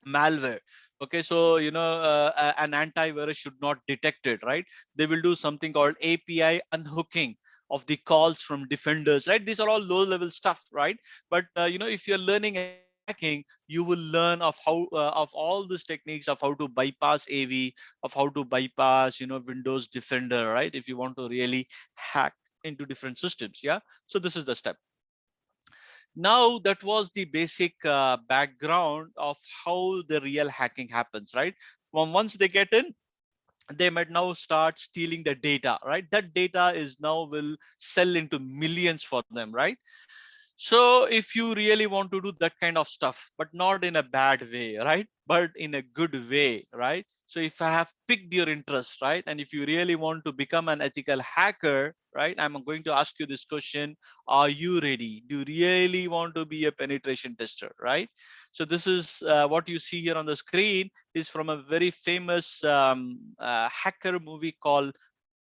malware. Okay, so an antivirus should not detect it, right? They will do something called API unhooking of the calls from defenders, right? These are all low level stuff, right? But if you're learning ethical hacking, you will learn of how of all these techniques of how to bypass AV, of how to bypass Windows Defender, right? If you want to really hack into different systems. Yeah, so this is the step. Now that was the basic background of how the real hacking happens, right? Once they get in, they might now start stealing the data, right? That data is now will sell into millions for them, right? So if you really want to do that kind of stuff, but not in a bad way, right? But in a good way, right? So if I have picked your interest, right? And if you really want to become an ethical hacker, right? I'm going to ask you this question. Are you ready? Do you really want to be a penetration tester, right? So this is what you see here on the screen is from a very famous hacker movie called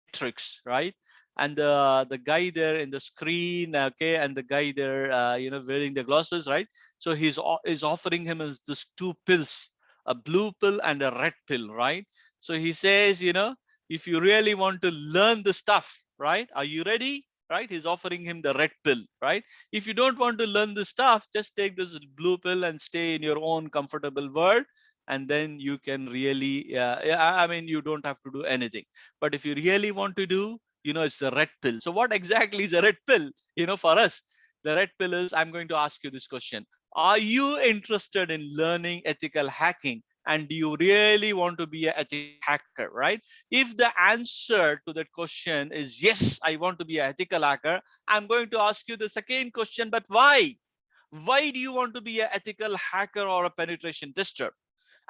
Matrix, right? And the guy there in the screen, okay, and the guy there wearing the glasses, right? So is offering him as this two pills, a blue pill and a red pill, right? So he says, if you really want to learn the stuff, right, are you ready? Right? He's offering him the red pill, right? If you don't want to learn the stuff, just take this blue pill and stay in your own comfortable world, and then you can really I mean, you don't have to do anything. But if you really want to do, it's a red pill. So what exactly is a red pill? For us, the red pill is, I'm going to ask you this question. Are you interested in learning ethical hacking? And do you really want to be an ethical hacker, right? If the answer to that question is yes, I want to be an ethical hacker, I'm going to ask you the second question, but why? Why do you want to be an ethical hacker or a penetration tester?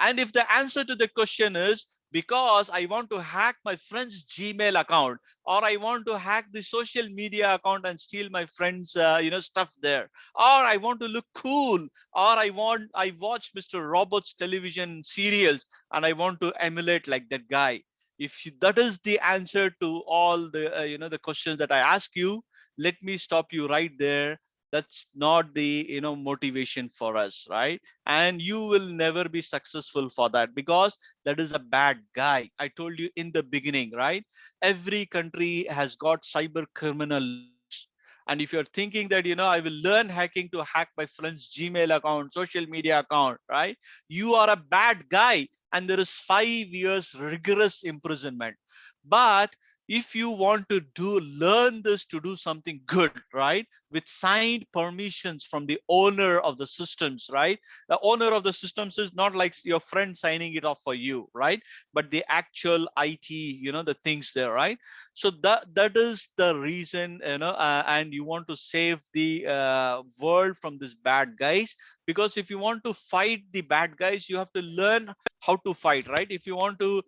And if the answer to the question is because I want to hack my friend's Gmail account, or I want to hack the social media account and steal my friend's stuff there, or I want to look cool, or I watch Mr. Robert's television serials and I want to emulate like that guy. If that is the answer to all the the questions that I ask you, let me stop you right there. that's not the motivation for us, right? And you will never be successful for that, because that is a bad guy. I told you in the beginning, right? Every country has got cyber criminal laws. And if you're thinking that I will learn hacking to hack my friend's Gmail account, social media account, right? You are a bad guy, and there is 5 years rigorous imprisonment. But if you want to learn this to do something good, right, with signed permissions from the owner of the systems, right? The owner of the systems is not like your friend signing it off for you, right? But the actual IT, the things there, right? So that is the reason, and you want to save the world from these bad guys. Because if you want to fight the bad guys, you have to learn how to fight, right? If you want to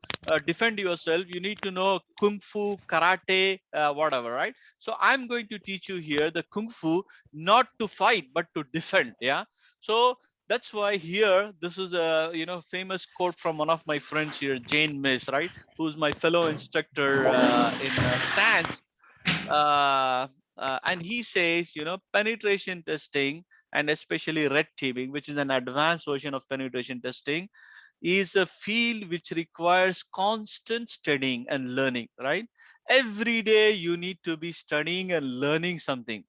defend yourself, you need to know kung fu, karate, whatever, right? So I'm going to teach you here the kung fu, not to fight but to defend. Yeah. So that's why here, this is a famous quote from one of my friends here, Jane Miss, right, who's my fellow instructor in SANS. uh, and he says, penetration testing, and especially red teaming, which is an advanced version of penetration testing, is a field which requires constant studying and learning, right? Every day you need to be studying and learning something.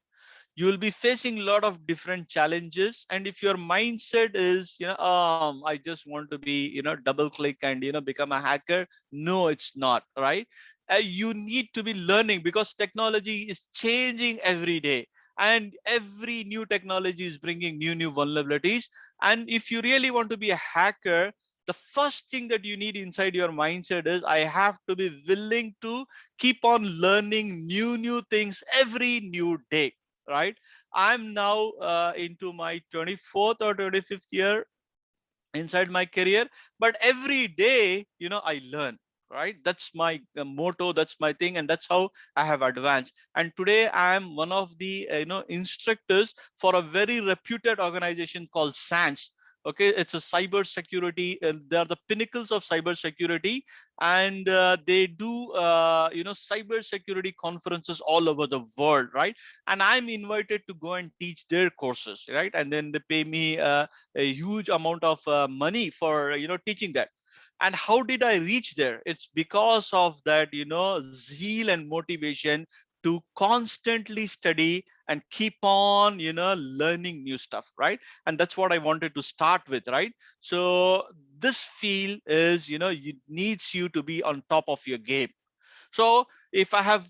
You will be facing a lot of different challenges, and if your mindset is I just want to be double click and become a hacker, no, it's not, right? You need to be learning, because technology is changing every day, and every new technology is bringing new vulnerabilities. And if you really want to be a hacker, the first thing that you need inside your mindset is, I have to be willing to keep on learning new things every new day, right? I'm now into my 24th or 25th year inside my career, but every day I learn, right? That's my motto, that's my thing, and that's how I have advanced. And today I am one of the instructors for a very reputed organization called SANS. Okay, it's a cyber security, and they are the pinnacles of cyber security. And they do cyber security conferences all over the world, right? And I'm invited to go and teach their courses, right? And then they pay me a huge amount of money for teaching that. And how did I reach there? It's because of that zeal and motivation to constantly study and keep on learning new stuff, right? And that's what I wanted to start with, right? So this field is it needs you to be on top of your game. So if I have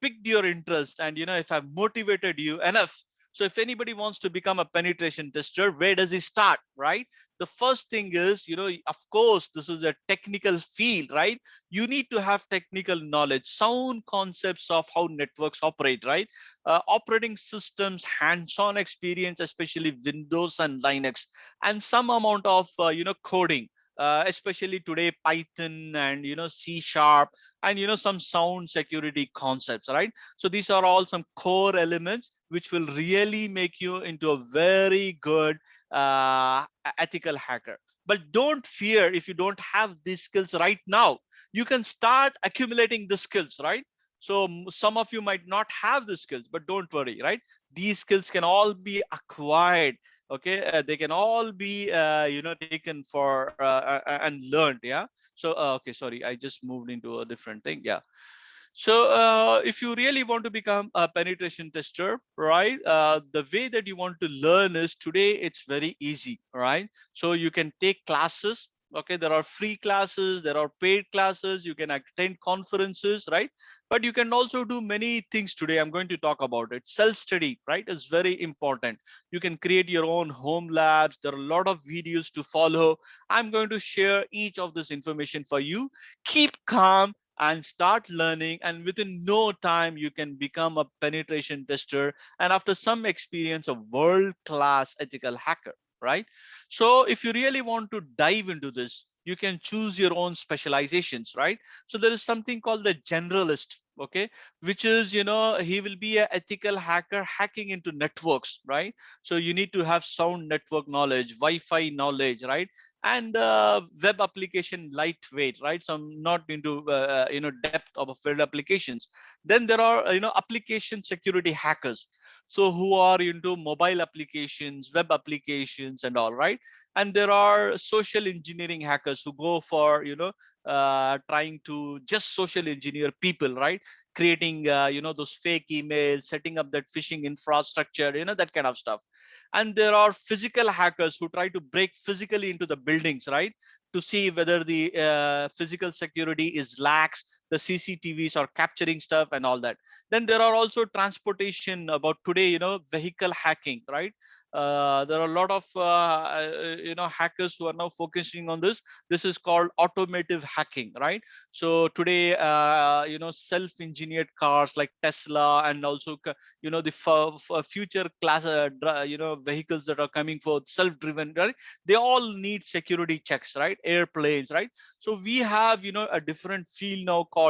picked your interest, and if I've motivated you enough, so if anybody wants to become a penetration tester, where does he start, right? The first thing is, of course, this is a technical field, right? You need to have technical knowledge, sound concepts of how networks operate, right? Operating systems, hands-on experience, especially Windows and Linux, and some amount of coding, especially today Python and C sharp, and some sound security concepts, right? So these are all some core elements which will really make you into a very good ethical hacker. But don't fear if you don't have these skills right now. You can start accumulating the skills, right? So some of you might not have the skills, but don't worry, right? These skills can all be acquired. Okay, they can all be taken for and learned. Yeah. So okay, sorry, I just moved into a different thing. Yeah. So if you really want to become a penetration tester, right, the way that you want to learn is, today it's very easy, right? So you can take classes. Okay, there are free classes, there are paid classes, you can attend conferences, right? But you can also do many things today. I'm going to talk about it. Self-study, right, is very important. You can create your own home labs. There are a lot of videos to follow. I'm going to share each of this information for you. Keep calm and start learning, and within no time you can become a penetration tester, and after some experience, a world-class ethical hacker, right? So if you really want to dive into this, you can choose your own specializations, right? So there is something called the generalist, okay, which is he will be an ethical hacker hacking into networks, right? So you need to have sound network knowledge, Wi-Fi knowledge, right? And web application lightweight, right? So I'm not into depth of web applications. Then there are application security hackers. So who are into mobile applications, web applications and all, right? And there are social engineering hackers who go for, trying to just social engineer people, right? Creating, those fake emails, setting up that phishing infrastructure, that kind of stuff. And there are physical hackers who try to break physically into the buildings, right? To see whether the physical security is lax, the CCTVs are capturing stuff and all that. Then there are also transportation about today, vehicle hacking, right? There are a lot of hackers who are now focusing on this. This is called automotive hacking, right? So today, self-engineered cars like Tesla, and also the future class vehicles that are coming for self-driven, right? They all need security checks, right? Airplanes, right? So we have a different field now called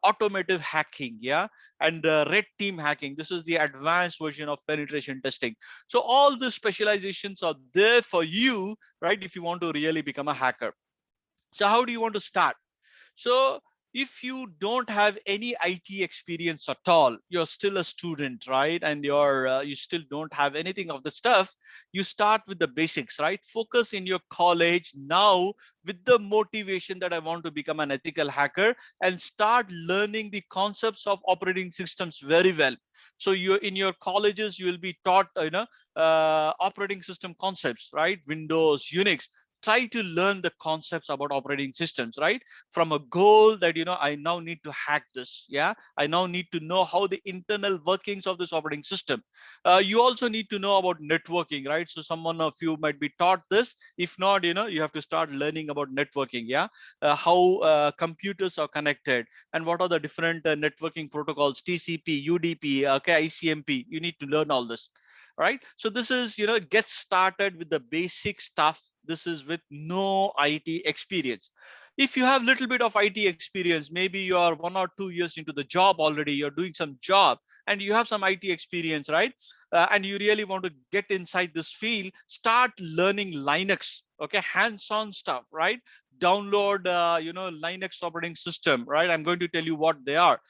automotive hacking, yeah. And red team hacking. This is the advanced version of penetration testing. So all the specializations are there for you, right? If you want to really become a hacker. So how do you want to start? So if you don't have any IT experience at all, you're still a student, right? And you still don't have anything of the stuff. You start with the basics, right? Focus in your college now with the motivation that I want to become an ethical hacker, and start learning the concepts of operating systems very well. So you in your colleges, you will be taught, operating system concepts, right? Windows, Unix. Try to learn the concepts about operating systems, right? From a goal that I now need to hack this, yeah. I now need to know how the internal workings of this operating system. You also need to know about networking, right? So someone of you might be taught this. If not, you have to start learning about networking, yeah. How computers are connected, and what are the different networking protocols, TCP, UDP, okay, ICMP. You need to learn all this, right? So this is, get started with the basic stuff. This is with no IT experience. If you have little bit of IT experience, maybe you are 1 or 2 years into the job already, you're doing some job and you have some IT experience, right? And you really want to get inside this field, start learning Linux, okay, hands-on stuff, right? Download, Linux operating system, right? I'm going to tell you what they are.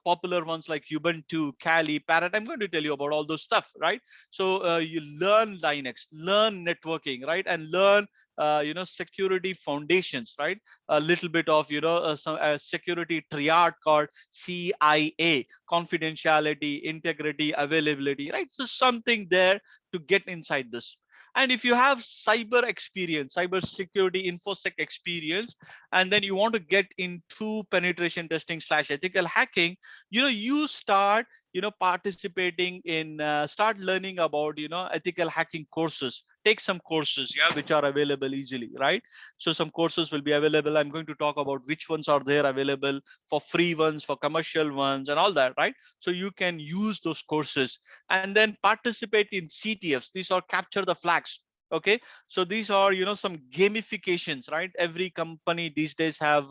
Popular ones like Ubuntu, Kali, Parrot. I'm going to tell you about all those stuff, right? So you learn Linux, learn networking, right? And learn security foundations, right? A little bit of some security triad called CIA: confidentiality, integrity, availability, right? So something there to get inside this. And if you have cyber experience, cyber security, infosec experience, and then you want to get into penetration testing / ethical hacking, you start participating in, start learning about ethical hacking courses. Take some courses, yeah, which are available easily, right? So some courses will be available. I'm going to talk about which ones are there available, for free ones, for commercial ones, and all that, right? So you can use those courses and then participate in CTFs. These are capture the flags. Okay, so these are some gamifications, right? Every company these days have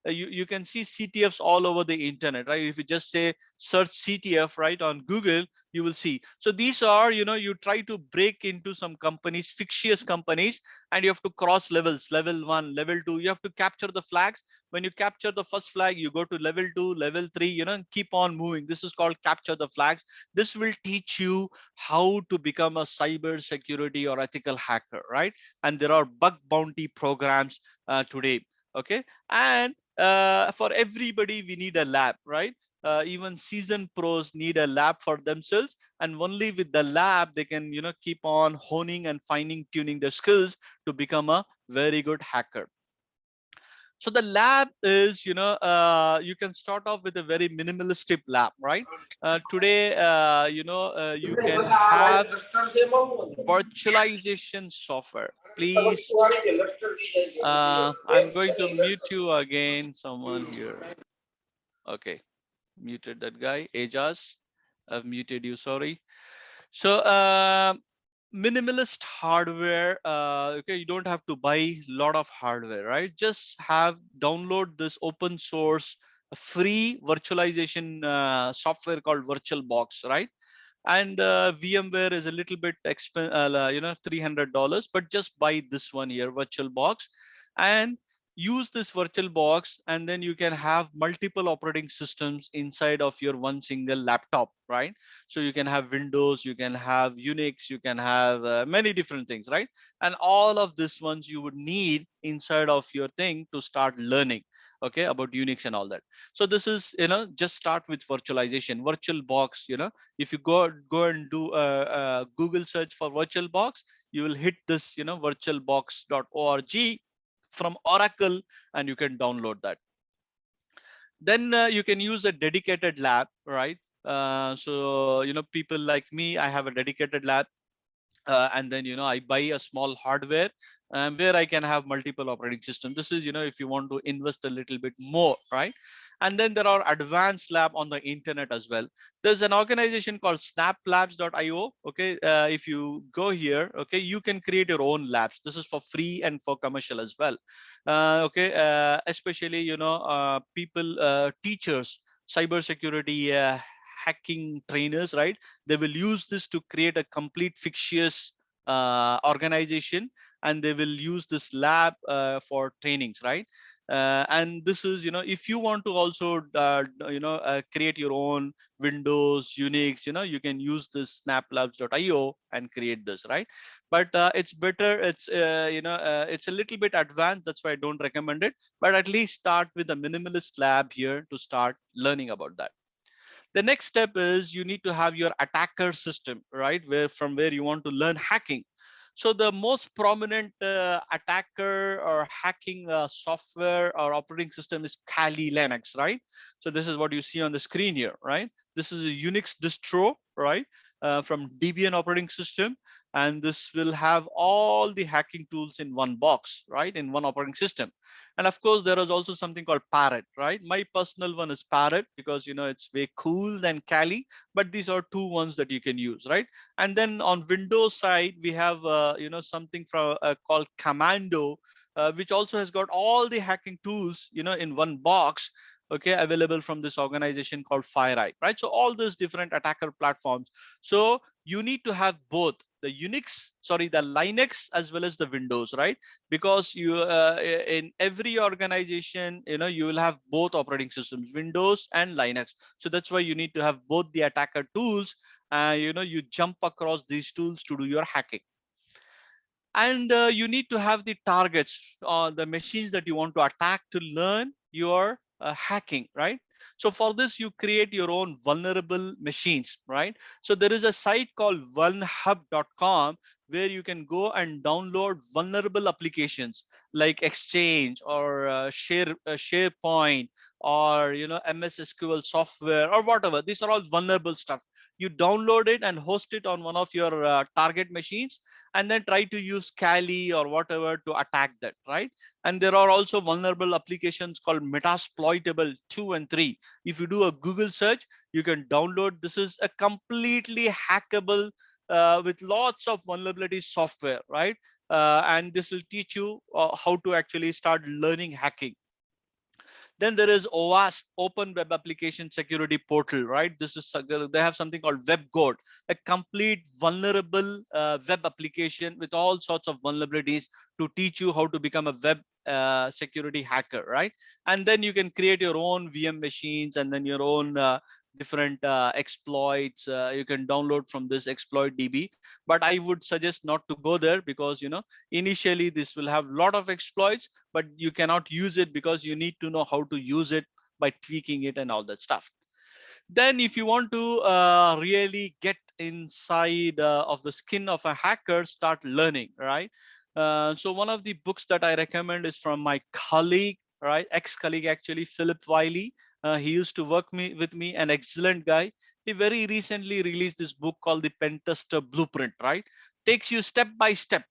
you can see CTFs all over the internet, right? If you just say search CTF, right, on Google, you will see. So these are, you try to break into some companies, fictitious companies, and you have to cross levels, level 1, level 2. You have to capture the flags. When you capture the first flag, you go to level 2, level 3, and keep on moving. This is called capture the flags. This will teach you how to become a cyber security or ethical hacker, right? And there are bug bounty programs today. Okay, and for everybody we need a lab, right? Even seasoned pros need a lab for themselves, and only with the lab they can keep on honing and finding tuning their skills to become a very good hacker. So the lab is, you can start off with a very minimalistic lab, right? Today, you can have virtualization software. Please, I'm going to mute you again. Someone here. Okay, muted that guy. Ajas, I've muted you. Sorry. So minimalist hardware. Okay, you don't have to buy a lot of hardware, right? Just have download this open source free virtualization software called VirtualBox, right? And VMware is a little bit expensive, $300, but just buy this one here, VirtualBox. And use this virtual box, and then you can have multiple operating systems inside of your one single laptop, right? So you can have Windows, you can have Unix, you can have many different things, right? And all of these ones you would need inside of your thing to start learning, okay, about Unix and all that. So this is, just start with virtualization, virtual box. If you go and do a Google search for virtual box, you will hit this, virtualbox.org from Oracle, and you can download that. Then you can use a dedicated lab, right? So people like me, I have a dedicated lab, and then I buy a small hardware where I can have multiple operating systems. This is, if you want to invest a little bit more, right? And then there are advanced lab on the internet as well. There's an organization called snaplabs.io. Okay, if you go here, okay, you can create your own labs. This is for free and for commercial as well. Okay, especially people, teachers, cybersecurity, hacking trainers, right? They will use this to create a complete fictitious organization, and they will use this lab for trainings, right? And this is, if you want to also create your own Windows, Unix, you can use this snaplabs.io and create this, right? But it's better, it's a little bit advanced, that's why I don't recommend it. But at least start with a minimalist lab here to start learning about that. The next step is you need to have your attacker system, right? From where you want to learn hacking. So the most prominent attacker or hacking software or operating system is Kali Linux, right? So this is what you see on the screen here, right? This is a Unix distro, right? From Debian operating system, and this will have all the hacking tools in one box, right? In one operating system. And of course, there is also something called Parrot, right? My personal one is Parrot because it's way cool than Kali, but these are two ones that you can use, right? And then on Windows side, we have something from called Commando, which also has got all the hacking tools in one box, okay, available from this organization called FireEye, right? So all these different attacker platforms. So you need to have both the the Linux as well as the Windows, right? Because you in every organization, you will have both operating systems, Windows and Linux. So that's why you need to have both the attacker tools. You jump across these tools to do your hacking. And you need to have the targets, the machines that you want to attack to learn your hacking, right? So for this, you create your own vulnerable machines, right? So there is a site called vulnhub.com where you can go and download vulnerable applications like Exchange or SharePoint or MS SQL software or whatever. These are all vulnerable stuff. You download it and host it on one of your target machines, and then try to use Kali or whatever to attack that, right? And there are also vulnerable applications called Metasploitable 2 and 3. If you do a Google search, you can download. This is a completely hackable with lots of vulnerability software, right? And this will teach you how to actually start learning hacking. Then there is OWASP, Open Web Application Security Portal, right? This is, they have something called WebGuard, a complete vulnerable web application with all sorts of vulnerabilities to teach you how to become a web security hacker, right? And then you can create your own VM machines and then your own different exploits. You can download from this exploit DB, but I would suggest not to go there because initially this will have a lot of exploits, but you cannot use it because you need to know how to use it by tweaking it and all that stuff. Then if you want to really get inside of the skin of a hacker, start learning, right? So one of the books that I recommend is from my colleague, right? Ex-colleague actually, Philip Wiley. He used to work with me, an excellent guy. He very recently released this book called the Pentester Blueprint, right? Takes you step by step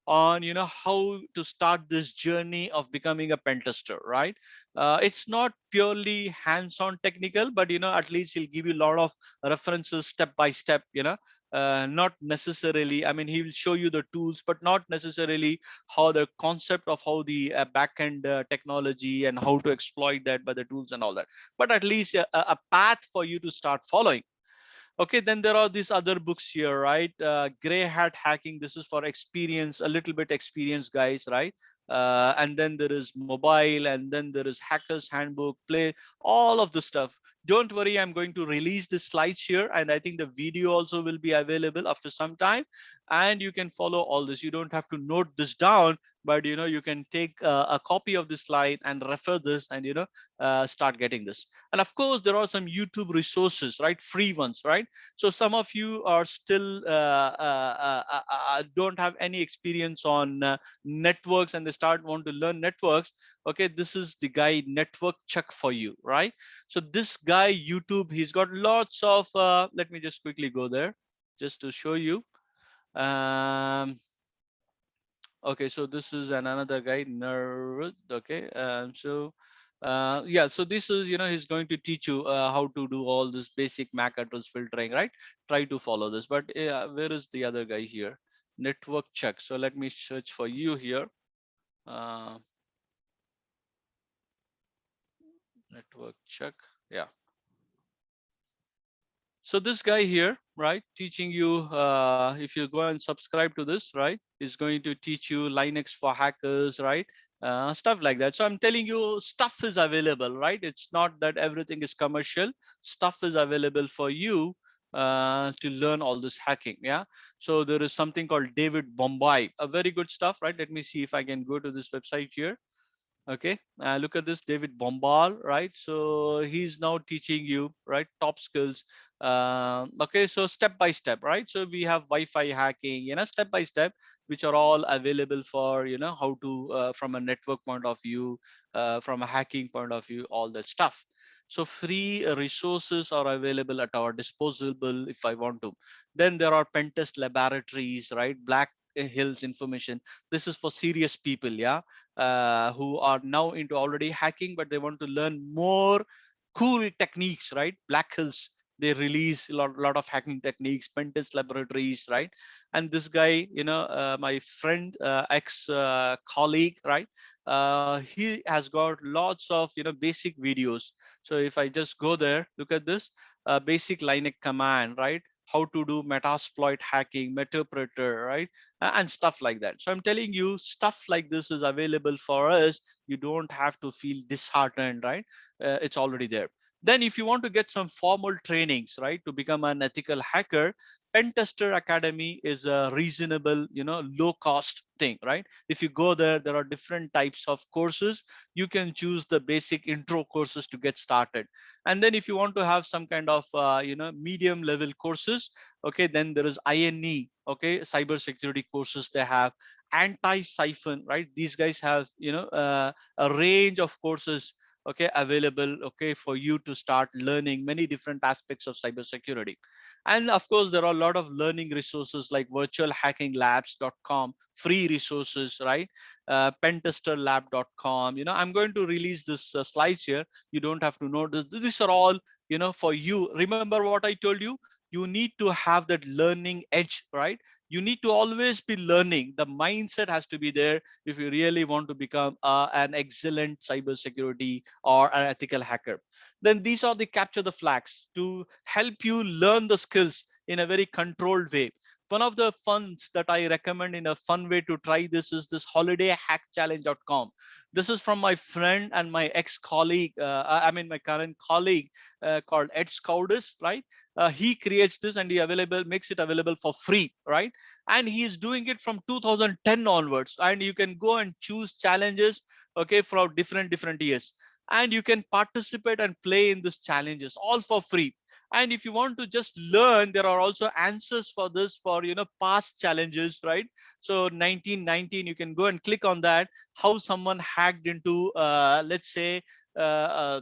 on how to start this journey of becoming a pen tester, right? It's not purely hands-on technical, but at least he'll give you a lot of references step by step. Not necessarily, I mean, he will show you the tools, but not necessarily how the concept of how the backend technology and how to exploit that by the tools and all that, but at least a path for you to start following. Okay, then there are these other books here, right? Gray Hat Hacking. This is for experience, a little bit experienced guys, right? And then there is mobile, and then there is Hacker's Handbook, Play, all of the stuff. Don't worry, I'm going to release the slides here, and I think the video also will be available after some time, and you can follow all this. You don't have to note this down, but you can take a copy of this slide and refer this, and start getting this. And of course, there are some YouTube resources, right? Free ones, right? So some of you are still don't have any experience on networks, and they want to learn networks. Okay, this is the guy Network Check for you, right? So this guy YouTube, he's got lots of let me just quickly go there just to show you. Okay, so this is another guy, Nerd. Okay, so yeah, so this is, he's going to teach you how to do all this basic MAC address filtering, right? Try to follow this. But where is the other guy here? Network Check. So let me search for you here. Network Check. Yeah. So this guy here, right, teaching you, if you go and subscribe to this, right, is going to teach you Linux for hackers, right, stuff like that. So I'm telling you, stuff is available, right? It's not that everything is commercial. Stuff is available for you to learn all this hacking. Yeah. So there is something called David Bombay, a very good stuff, right? Let me see if I can go to this website here. Okay, look at this, David Bombal, right? So he's now teaching you, right, top skills. Okay, so step by step, right? So we have Wi-Fi hacking, step by step, which are all available for, how to, from a network point of view, from a hacking point of view, all that stuff. So free resources are available at our disposal if I want to. Then there are pen test laboratories, right? Black Hills information. This is for serious people, yeah, who are now into already hacking, but they want to learn more cool techniques, right? Black Hills, they release a lot of hacking techniques, pen test laboratories, right? And this guy, my friend, ex colleague, right? He has got lots of, basic videos. So if I just go there, look at this, basic Linux command, right? How to do Metasploit hacking, Metapredator, right? And stuff like that. So I'm telling you, stuff like this is available for us. You don't have to feel disheartened, right? It's already there. Then if you want to get some formal trainings, right, to become an ethical hacker, Pen Tester Academy is a reasonable, low cost thing, right? If you go there, there are different types of courses. You can choose the basic intro courses to get started. And then if you want to have some kind of, medium level courses, okay, then there is INE, okay, cybersecurity courses they have, Anti-Siphon, right? These guys have, a range of courses, okay, available, okay, for you to start learning many different aspects of cybersecurity. And of course, there are a lot of learning resources like virtualhackinglabs.com, free resources, right? Pentesterlab.com. I'm going to release this slides here. You don't have to know this. These are all, for you. Remember what I told you? You need to have that learning edge, right? You need to always be learning. The mindset has to be there if you really want to become an excellent cybersecurity or an ethical hacker. Then these are the capture the flags to help you learn the skills in a very controlled way. One of the funds that I recommend in a fun way to try this is this holidayhackchallenge.com. This is from my friend and my ex-colleague, I mean my current colleague, called Ed Scoudis, right? He creates this and makes it available for free, right? And he is doing it from 2010 onwards, and you can go and choose challenges, okay, for different years, and you can participate and play in these challenges all for free. And if you want to just learn, there are also answers for this for, past challenges, right? So 1919, you can go and click on that, how someone hacked into, let's say, uh,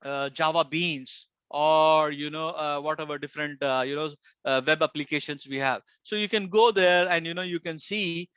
Java Beans, or whatever different web applications we have. So you can go there and you can see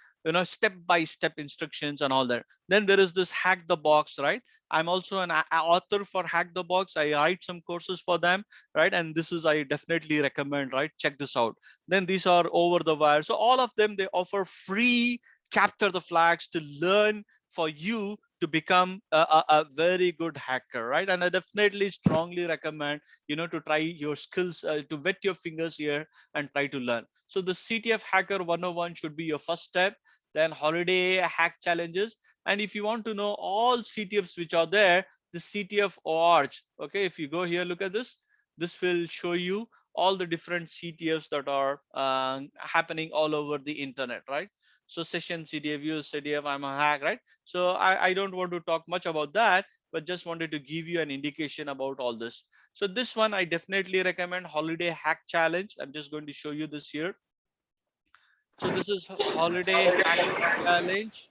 step by step instructions and all that. Then there is this Hack the Box, right? I'm also an author for Hack the Box. I write some courses for them, right? And this is, I definitely recommend, right? Check this out. Then these are Over the Wire. So all of them, they offer free capture the flags to learn for you to become a very good hacker, right? And I definitely strongly recommend, to try your skills, to wet your fingers here and try to learn. So the CTF Hacker 101 should be your first step, then holiday hack challenges. And if you want to know all CTFs which are there, the CTF org, okay, if you go here, look at this, this will show you all the different CTFs that are happening all over the internet, right? So session CTF, use CTF, I'm a hack, right? So I don't want to talk much about that, but just wanted to give you an indication about all this. So this one I definitely recommend, holiday hack challenge. I'm just going to show you this here. So this is holiday hack challenge.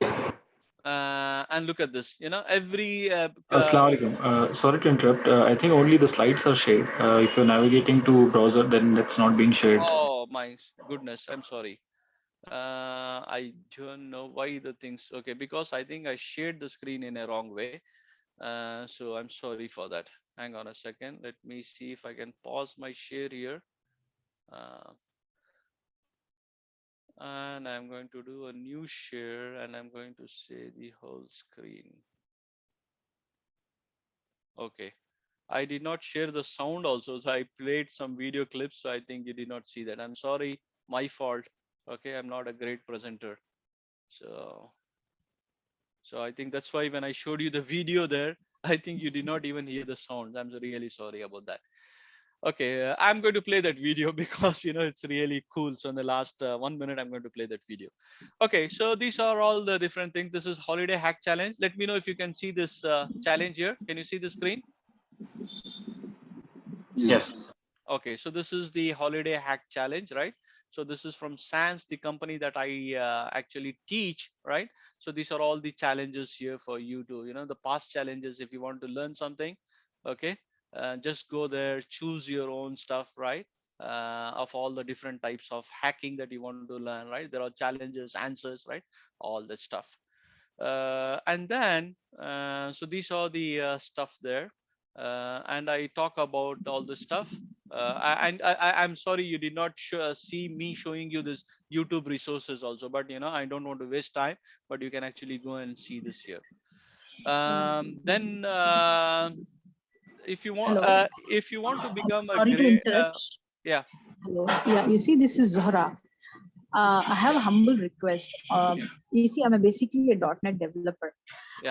And look at this, every Assalamu alaikum. Sorry to interrupt. I think only the slides are shared. If you're navigating to browser, then that's not being shared. oh my goodness, I'm sorry. I don't know why the things, okay, because I think I shared the screen in a wrong way. So I'm sorry for that. Hang on a second. Let me see if I can pause my share here. Uh, and I'm going to do a new share, and I'm going to say the whole screen. Okay. I did not share the sound also, so I played some video clips, so I think you did not see that. I'm sorry, my fault. Okay, I'm not a great presenter. So I think that's why when I showed you the video there, I think you did not even hear the sound. I'm really sorry about that. Okay, I'm going to play that video because it's really cool. So in the last 1 minute, I'm going to play that video. Okay, so these are all the different things. This is holiday hack challenge. Let me know if you can see this challenge here. Can you see the screen? Yes. Okay, so this is the holiday hack challenge, right? So this is from SANS, the company that I actually teach, right? So these are all the challenges here for you to, the past challenges. If you want to learn something, okay, just go there, choose your own stuff, right? Of all the different types of hacking that you want to learn, right? There are challenges, answers, right? All that stuff. And then, so these are the stuff there. And I talk about all this stuff. And I'm sorry you did not see me showing you this YouTube resources also, but I don't want to waste time, but you can actually go and see this here. Then if you want to become a Sorry to great interrupt. yeah. Hello. Yeah, you see, this is Zohra. I have a humble request. You see, I'm basically a .NET developer,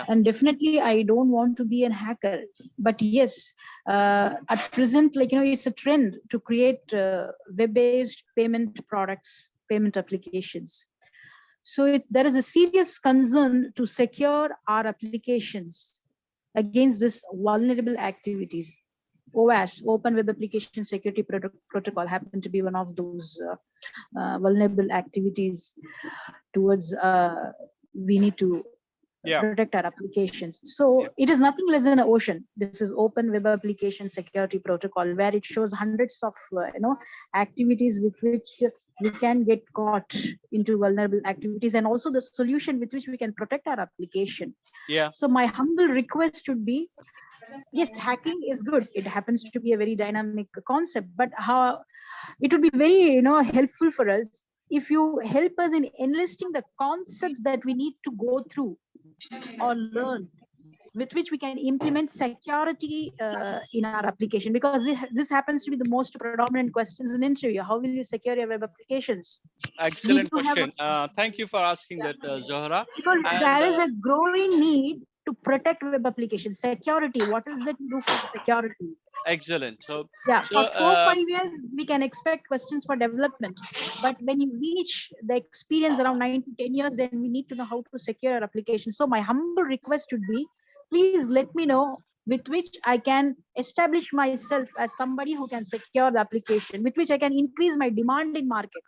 and definitely I don't want to be a hacker. But yes, at present, it's a trend to create web-based payment products, payment applications. So there is a serious concern to secure our applications against this vulnerable activities. OWASP, Open Web Application Security Protocol, happen to be one of those vulnerable activities towards we need to protect our applications. So it is nothing less than an ocean. This is Open Web Application Security Protocol, where it shows hundreds of activities with which we can get caught into vulnerable activities, and also the solution with which we can protect our application. So my humble request should be, yes, hacking is good. It happens to be a very dynamic concept, but how it would be very helpful for us if you help us in enlisting the concepts that we need to go through or learn, with which we can implement security in our application, because this happens to be the most predominant questions in interview. How will you secure your web applications? Excellent question. Thank you for asking that, Zohra. Because there is a growing need to protect web applications. Security, what is that you do for security? Excellent. So for 4-5 years, we can expect questions for development. But when you reach the experience around 9 to 10 years, then we need to know how to secure our application. So my humble request would be, please let me know with which I can establish myself as somebody who can secure the application, with which I can increase my demand in market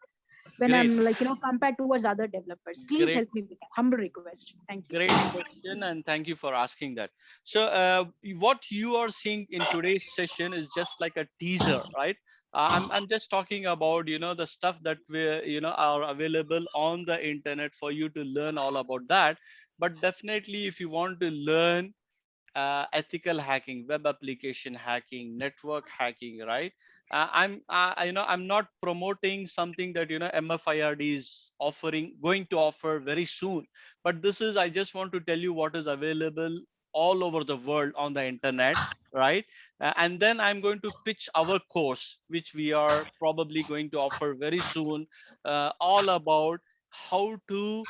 when I'm compared towards other developers. Please help me with that. Humble request. Thank you. Great question, and thank you for asking that. So what you are seeing in today's session is just like a teaser, right? I'm just talking about the stuff that we are available on the internet for you to learn all about that. But definitely, if you want to learn ethical hacking, web application hacking, network hacking, right? I'm not promoting something that MFIRD is going to offer very soon, but this is, I just want to tell you what is available all over the world on the internet, right? And then I'm going to pitch our course, which we are probably going to offer very soon, all about how to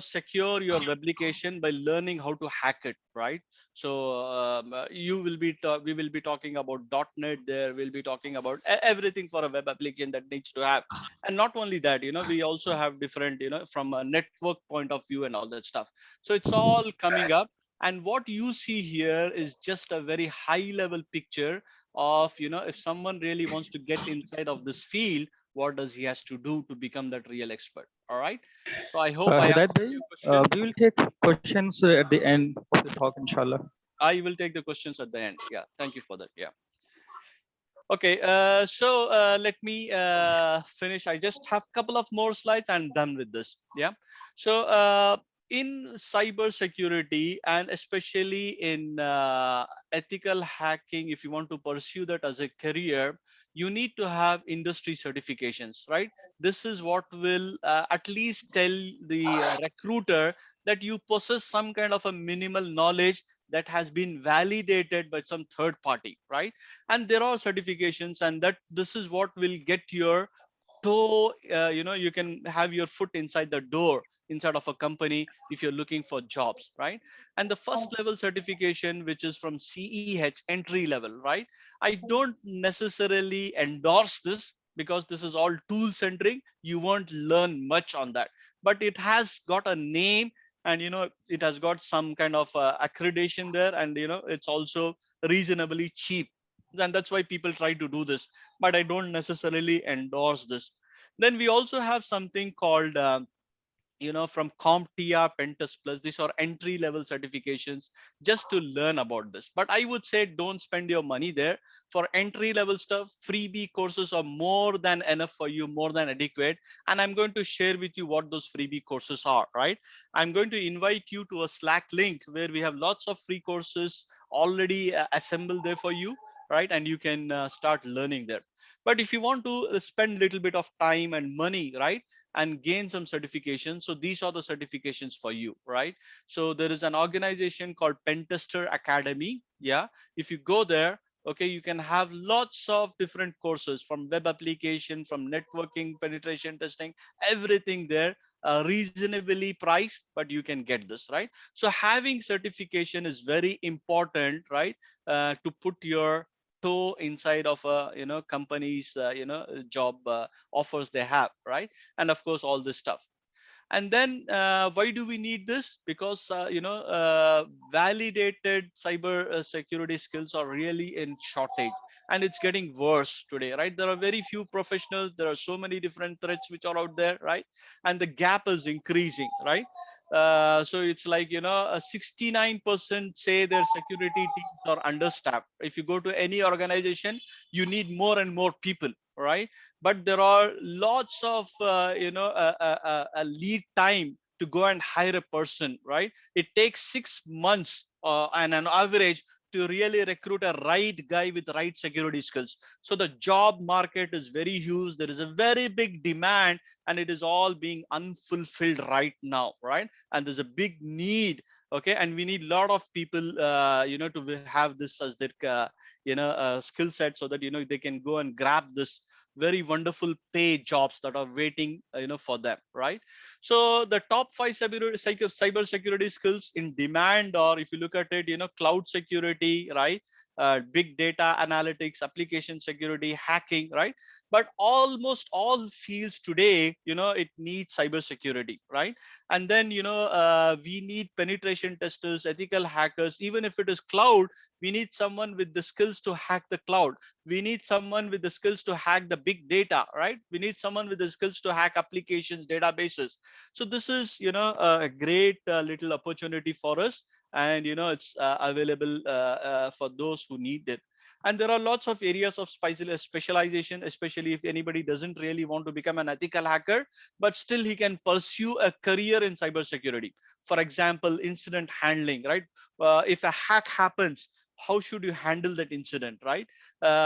secure your replication by learning how to hack it, right? So we will be talking about .NET there. We'll be talking about everything for a web application that needs to have. And not only that, we also have different, from a network point of view and all that stuff. So it's all coming up. And what you see here is just a very high level picture of, if someone really wants to get inside of this field, what does he has to do to become that real expert? All right. So I hope I Hidayat answered bhai, your question. we will take questions at the end of the talk, inshallah. I will take the questions at the end. Yeah, thank you for that. Yeah. Okay, so let me finish. I just have a couple of more slides. I'm done with this. Yeah. So in cyber security, and especially in ethical hacking, if you want to pursue that as a career, you need to have industry certifications, right? This is what will at least tell the recruiter that you possess some kind of a minimal knowledge that has been validated by some third party, right? And there are certifications, and that this is what will get your toe, you can have your foot inside the door inside of a company if you're looking for jobs, right? And the first level certification, which is from CEH, entry level, right? I don't necessarily endorse this because this is all tool centric. You won't learn much on that, but it has got a name, and it has got some kind of accreditation there, and it's also reasonably cheap, and that's why people try to do this, but I don't necessarily endorse this. Then we also have something called from CompTIA, Pentest Plus. These are entry level certifications just to learn about this. But I would say don't spend your money there. For entry level stuff, freebie courses are more than enough for you, more than adequate. And I'm going to share with you what those freebie courses are, right? I'm going to invite you to a Slack link where we have lots of free courses already assembled there for you, right? And you can start learning there. But if you want to spend a little bit of time and money, right, and gain some certifications, so these are the certifications for you, right? So there is an organization called Pentester Academy. Yeah, if you go there, okay, you can have lots of different courses, from web application, from networking, penetration testing, everything there, reasonably priced, but you can get this, right? So having certification is very important, right? To put your toe inside of a company's job offers they have, right? And of course all this stuff. And then why do we need this? Because validated cyber security skills are really in shortage, and it's getting worse today, right? There are very few professionals. There are so many different threats which are out there, right? And the gap is increasing, right? So it's like 69% say their security teams are understaffed. If you go to any organization, you need more and more people, right? But there are lots of a lead time to go and hire a person, right? It takes 6 months on an average to really recruit a right guy with right security skills. So the job market is very huge. There is a very big demand, and it is all being unfulfilled right now, right? And there's a big need. Okay, and we need a lot of people to have this as their skill set, so that they can go and grab this very wonderful pay jobs that are waiting for them, right? So the top 5 cyber security skills in demand, or if you look at it, cloud security, right? Big data analytics, application security, hacking, right? But almost all fields today, it needs cyber security, right? And then we need penetration testers, ethical hackers. Even if it is cloud, we need someone with the skills to hack the cloud. We need someone with the skills to hack the big data, right? We need someone with the skills to hack applications, databases. So this is a great little opportunity for us, and it's available for those who need it. And there are lots of areas of specialization, especially if anybody doesn't really want to become an ethical hacker, but still he can pursue a career in cybersecurity. For example, incident handling, right? If a hack happens, how should you handle that incident, right?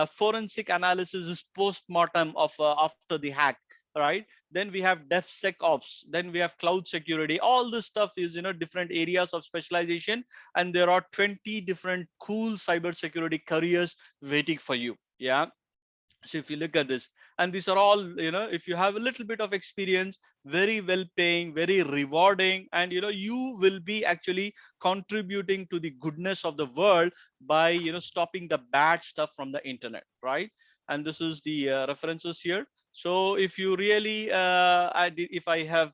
Forensic analysis is post-mortem of after the hack, right? Then we have DevSecOps, then we have cloud security. All this stuff is, different areas of specialization, and there are 20 different cool cybersecurity careers waiting for you. Yeah. So if you look at this, and these are all, if you have a little bit of experience, very well paying, very rewarding, and you will be actually contributing to the goodness of the world by stopping the bad stuff from the internet, right? And this is the references here. So if you really if I have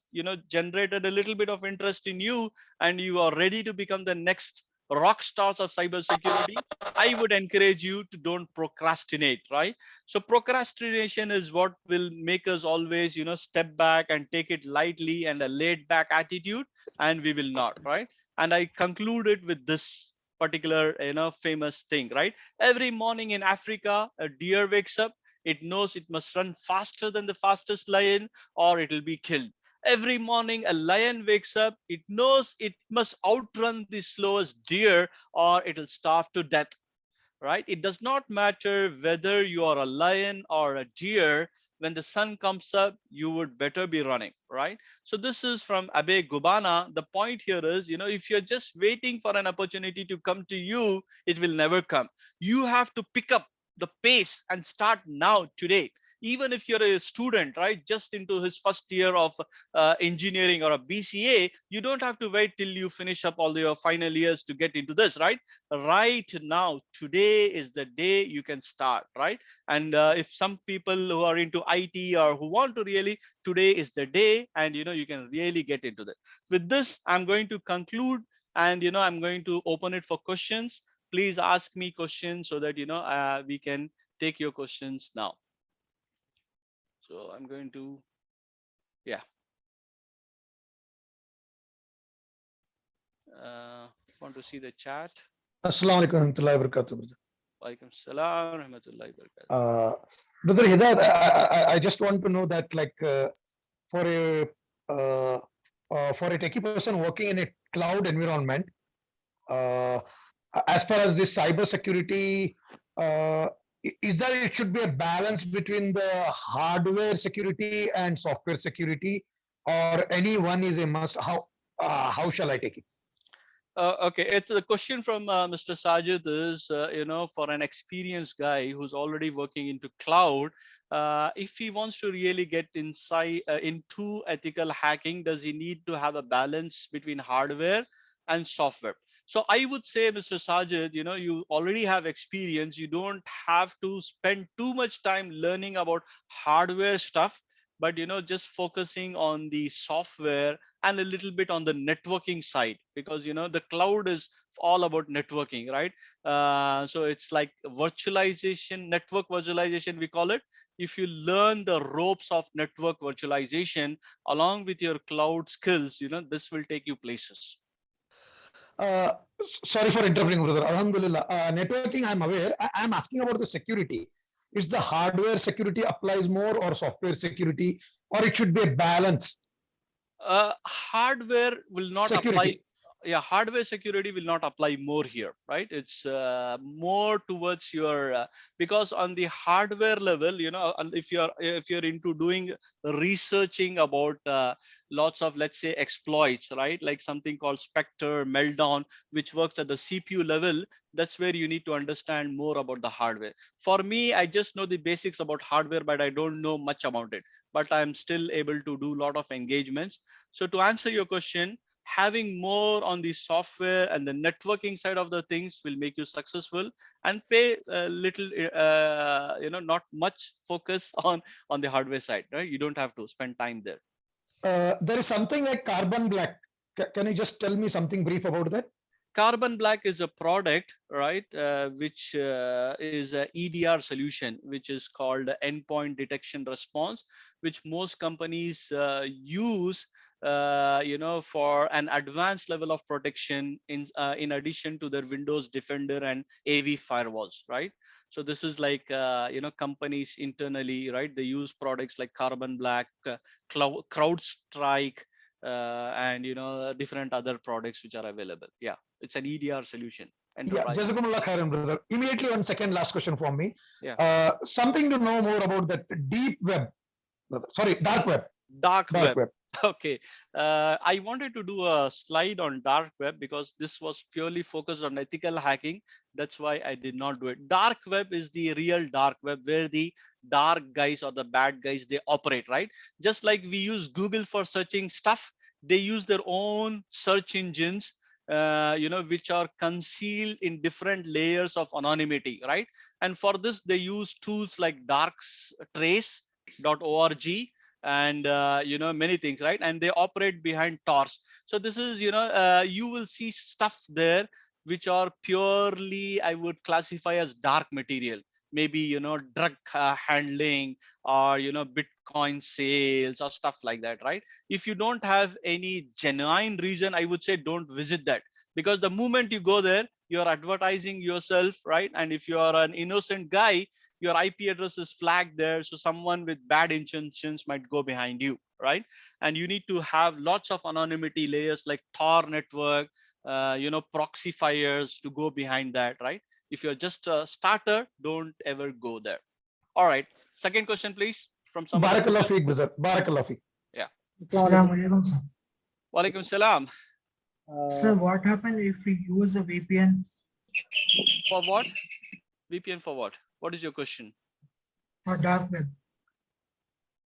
generated a little bit of interest in you, and you are ready to become the next rock stars of cybersecurity, I would encourage you to don't procrastinate, right? So procrastination is what will make us always, step back and take it lightly and a laid back attitude, and we will not, right? And I concluded with this particular, famous thing, right? Every morning in Africa, a deer wakes up. It knows it must run faster than the fastest lion or it will be killed. Every morning, a lion wakes up. It knows it must outrun the slowest deer or it'll starve to death, right? It does not matter whether you are a lion or a deer. When the sun comes up, you would better be running, right? So this is from Abe Gubana. The point here is, if you're just waiting for an opportunity to come to you, it will never come. You have to pick up the pace and start now, today. Even if you're a student, right, just into his first year of engineering or a BCA, you don't have to wait till you finish up all your final years to get into this, right? Right now, today is the day you can start, right? And if some people who are into IT or who want to really, today is the day, and you can really get into that. With this, I'm going to conclude, and I'm going to open it for questions. Please ask me questions so that we can take your questions now. So I'm going to, yeah. Want to see the chat? Assalamu alaikum warahmatullahi wabarakatuh, brother. Walaikum salam warahmatullahi wabarakatuh. Brother Hidayath, I just want to know that, like, for a techie person working in a cloud environment, as far as this cyber security, is that it should be a balance between the hardware security and software security, or any one is a must? How shall I take it? Okay, it's a question from Mr. Sajid is, for an experienced guy who's already working into cloud, if he wants to really get inside into ethical hacking, does he need to have a balance between hardware and software? So I would say, Mr. Sajid, you already have experience. You don't have to spend too much time learning about hardware stuff, but just focusing on the software and a little bit on the networking side, because the cloud is all about networking, right? So it's like virtualization, network virtualization, we call it. If you learn the ropes of network virtualization along with your cloud skills, this will take you places. Sorry for interrupting, brother. Alhamdulillah. Networking, I'm aware. I'm asking about the security. Is the hardware security applies more, or software security, or it should be a balance? Hardware will not security. apply. Yeah, hardware security will not apply more here, right? It's more towards your because on the hardware level, if you're into doing researching about lots of, let's say, exploits, right? Like something called Spectre, Meltdown, which works at the CPU level. That's where you need to understand more about the hardware. For me, I just know the basics about hardware, but I don't know much about it. But I'm still able to do a lot of engagements. So to answer your question, having more on the software and the networking side of the things will make you successful, and pay a little, not much focus on the hardware side, right? You don't have to spend time there. There is something like Carbon Black. Can you just tell me something brief about that? Carbon Black is a product, right, which is a EDR solution, which is called endpoint detection response, which most companies use, for an advanced level of protection in addition to their Windows Defender and AV firewalls, right? So this is like, companies internally, right? They use products like Carbon Black, CrowdStrike, and different other products which are available. Yeah, it's an EDR solution. enterprise. Jazakumullah khairan, brother. Immediately, one second, last question from me. Yeah. Something to know more about that deep web. Sorry, dark web. Dark web. Okay. I wanted to do a slide on dark web because this was purely focused on ethical hacking. That's why I did not do it. Dark web is the real dark web where the dark guys or the bad guys, they operate, right? Just like we use Google for searching stuff, they use their own search engines, which are concealed in different layers of anonymity, right? And for this, they use tools like darktrace.org and many things, right? And they operate behind Tor. So this is, you will see stuff there which are purely, I would classify as dark material. Maybe drug handling or Bitcoin sales or stuff like that, right? If you don't have any genuine reason, I would say don't visit that, because the moment you go there, you're advertising yourself, right? And if you are an innocent guy, your IP address is flagged there, so someone with bad intentions might go behind you, right? And you need to have lots of anonymity layers like Tor network, proxifiers to go behind that, right? If you're just a starter, don't ever go there. All right, second question, please, from someone. Barakallah feek, brother. Barakallah feek. Yeah. Assalamualaikum, sir. Walaikum salam. Sir, what happens if we use a VPN? For what? VPN for what? What is your question? For dark web.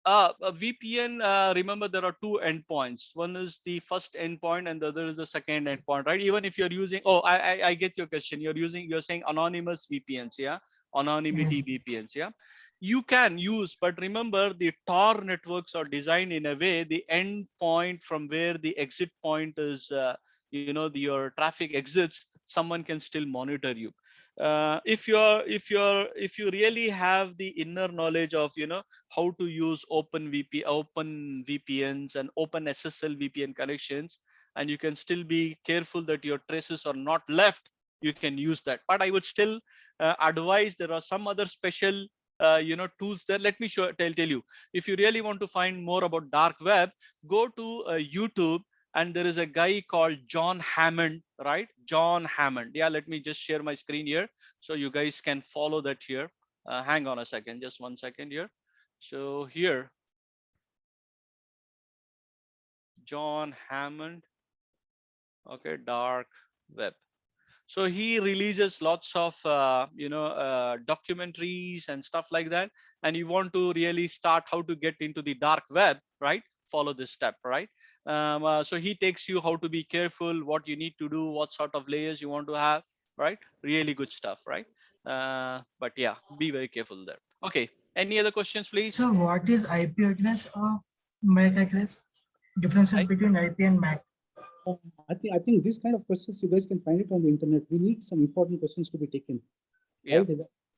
A VPN, remember there are two endpoints. One is the first endpoint and the other is the second endpoint, right? Even if you're using, I get your question. You're saying anonymous VPNs, yeah? Anonymity VPNs, yeah? You can use, but remember the Tor networks are designed in a way, the endpoint from where the exit point is, your traffic exits, someone can still monitor you. If you really have the inner knowledge of how to use open VPNs and open SSL VPN connections, and you can still be careful that your traces are not left, you can use that. But I would still advise, there are some other special tools there. Let me tell you, if you really want to find more about dark web, go to YouTube, and there is a guy called John Hammond, right? John Hammond. Yeah, let me just share my screen here so you guys can follow that here. Hang on a second, just 1 second here. So here, John Hammond, okay, dark web. So he releases lots of documentaries and stuff like that. And you want to really start how to get into the dark web, right? Follow this step, right? So he takes you how to be careful, what you need to do, what sort of layers you want to have, right? Really good stuff, right? But yeah, be very careful there. Okay, any other questions, please? So what is IP address or MAC address? Differences between IP and MAC? I think this kind of questions you guys can find it on the internet. We need some important questions to be taken. Yeah. Right?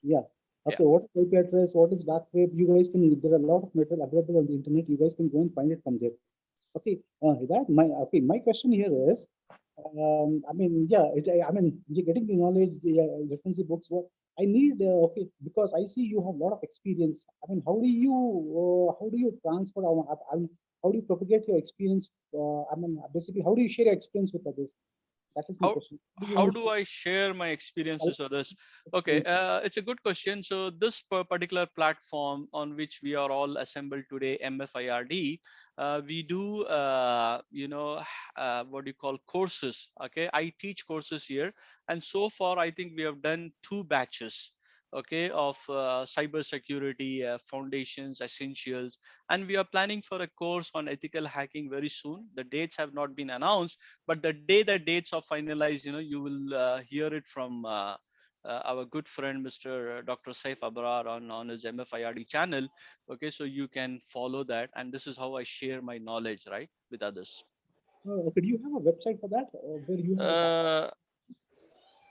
Yeah. Okay. What is IP address? What is dark web? You guys can. There are a lot of material available on the internet. You guys can go and find it from there. Okay. Hidayath, my question here is, you're getting the knowledge, the reference books. What I need, because I see you have a lot of experience. I mean, how do you transfer? How do you propagate your experience? Basically, how do you share your experience with others? That is my question. How do I share my experiences with others? Okay, it's a good question. So this particular platform on which we are all assembled today, MFIRD, we do, what do you call, courses. Okay, I teach courses here. And so far, I think we have done 2 batches, okay, of cybersecurity foundations, essentials, and we are planning for a course on ethical hacking very soon. The dates have not been announced, but the day the dates are finalized, you will hear it from our good friend, Mr. Dr. Saif Abrar on his MFIRD channel. Okay, so you can follow that, and this is how I share my knowledge, right, with others. Okay, do you have a website for that? Where you have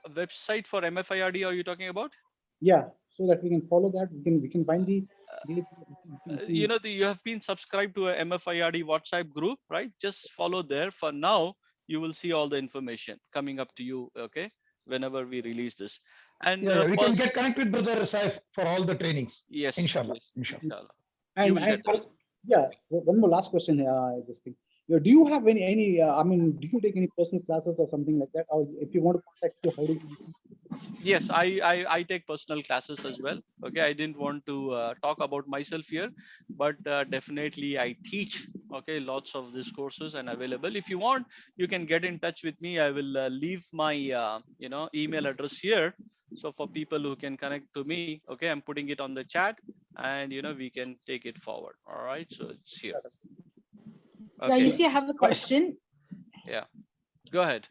a website for MFIRD? Are you talking about? Yeah, so that we can follow that. We can find the. You have been subscribed to a MFIRD WhatsApp group, right? Just follow there. For now, you will see all the information coming up to you, okay, whenever we release this. And we can get connected, brother Saif, for all the trainings. Yes, inshallah. Inshallah. And one more last question here. This thing. Do you have any? I mean, do you take any personal classes or something like that? Or if you want to contact you, how do you? Yes, I take personal classes as well. Okay, I didn't want to talk about myself here, but definitely I teach. Okay, lots of these courses and available. If you want, you can get in touch with me. I will leave my email address here. So for people who can connect to me, okay, I'm putting it on the chat, and we can take it forward. All right, so it's here. Yeah, you Okay. see, I have a question. Yeah, go ahead.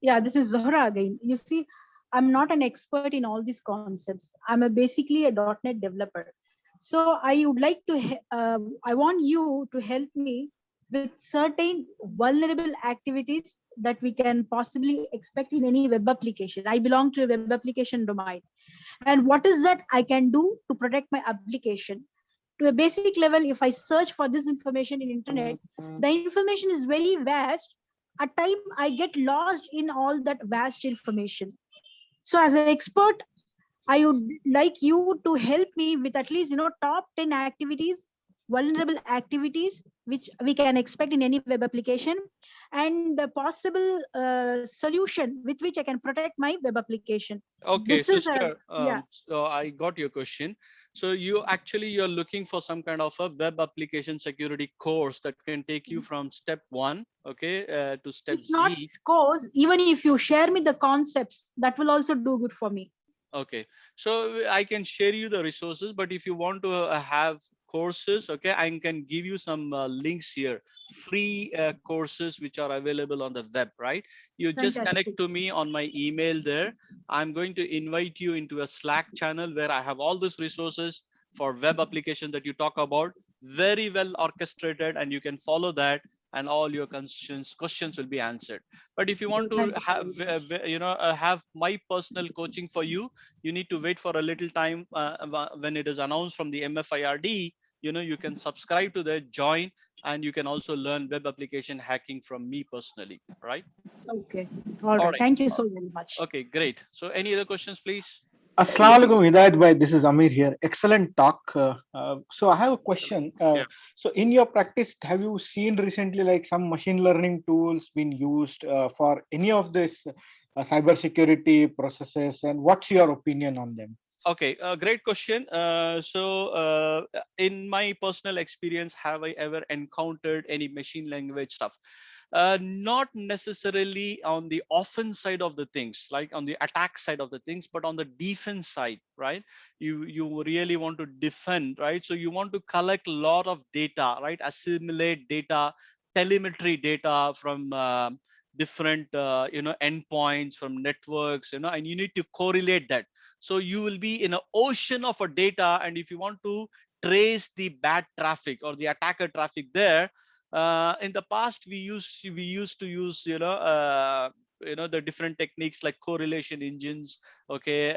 Yeah, this is Zohra again. You see, I'm not an expert in all these concepts. I'm basically a .NET developer. So I would like to, I want you to help me with certain vulnerable activities that we can possibly expect in any web application. I belong to a web application domain. And what is that I can do to protect my application? To a basic level, if I search for this information in internet, the information is very vast. At time I get lost in all that vast information. So as an expert, I would like you to help me with at least top 10 activities, vulnerable activities which we can expect in any web application, and the possible solution with which I can protect my web application. Okay, This is a, sister. yeah. So I got your question. So you're looking for some kind of a web application security course that can take you from step 1, okay, to step If not Z. scores, even if you share me the concepts, that will also do good for me. Okay, so I can share you the resources, but if you want to have courses, okay, I can give you some links here, free courses which are available on the web, right? You just connect Fantastic. to me on my email there. I'm going to invite you into a Slack channel where I have all these resources for web application that you talk about, very well orchestrated, and you can follow that, and all your questions will be answered. But if you want to have have my personal coaching for you, you need to wait for a little time when it is announced from the MFIRD. You can subscribe to that, join, and you can also learn web application hacking from me personally, right? Okay. All right. Thank you so very much. Okay, great. So any other questions, please? Assalamualaikum, Hidayath bhai. This is Amir here. Excellent talk. So I have a question. So in your practice, have you seen recently like some machine learning tools being used for any of this cybersecurity processes, and what's your opinion on them? Okay, great question. In my personal experience, have I ever encountered any machine language stuff? Not necessarily on the offense side of the things, like on the attack side of the things, but on the defense side, right? You really want to defend, right? So you want to collect a lot of data, right? Assimilate data, telemetry data from different endpoints, from networks, and you need to correlate that. So you will be in an ocean of a data, and if you want to trace the bad traffic or the attacker traffic there, in the past we used to use the different techniques like correlation engines, okay,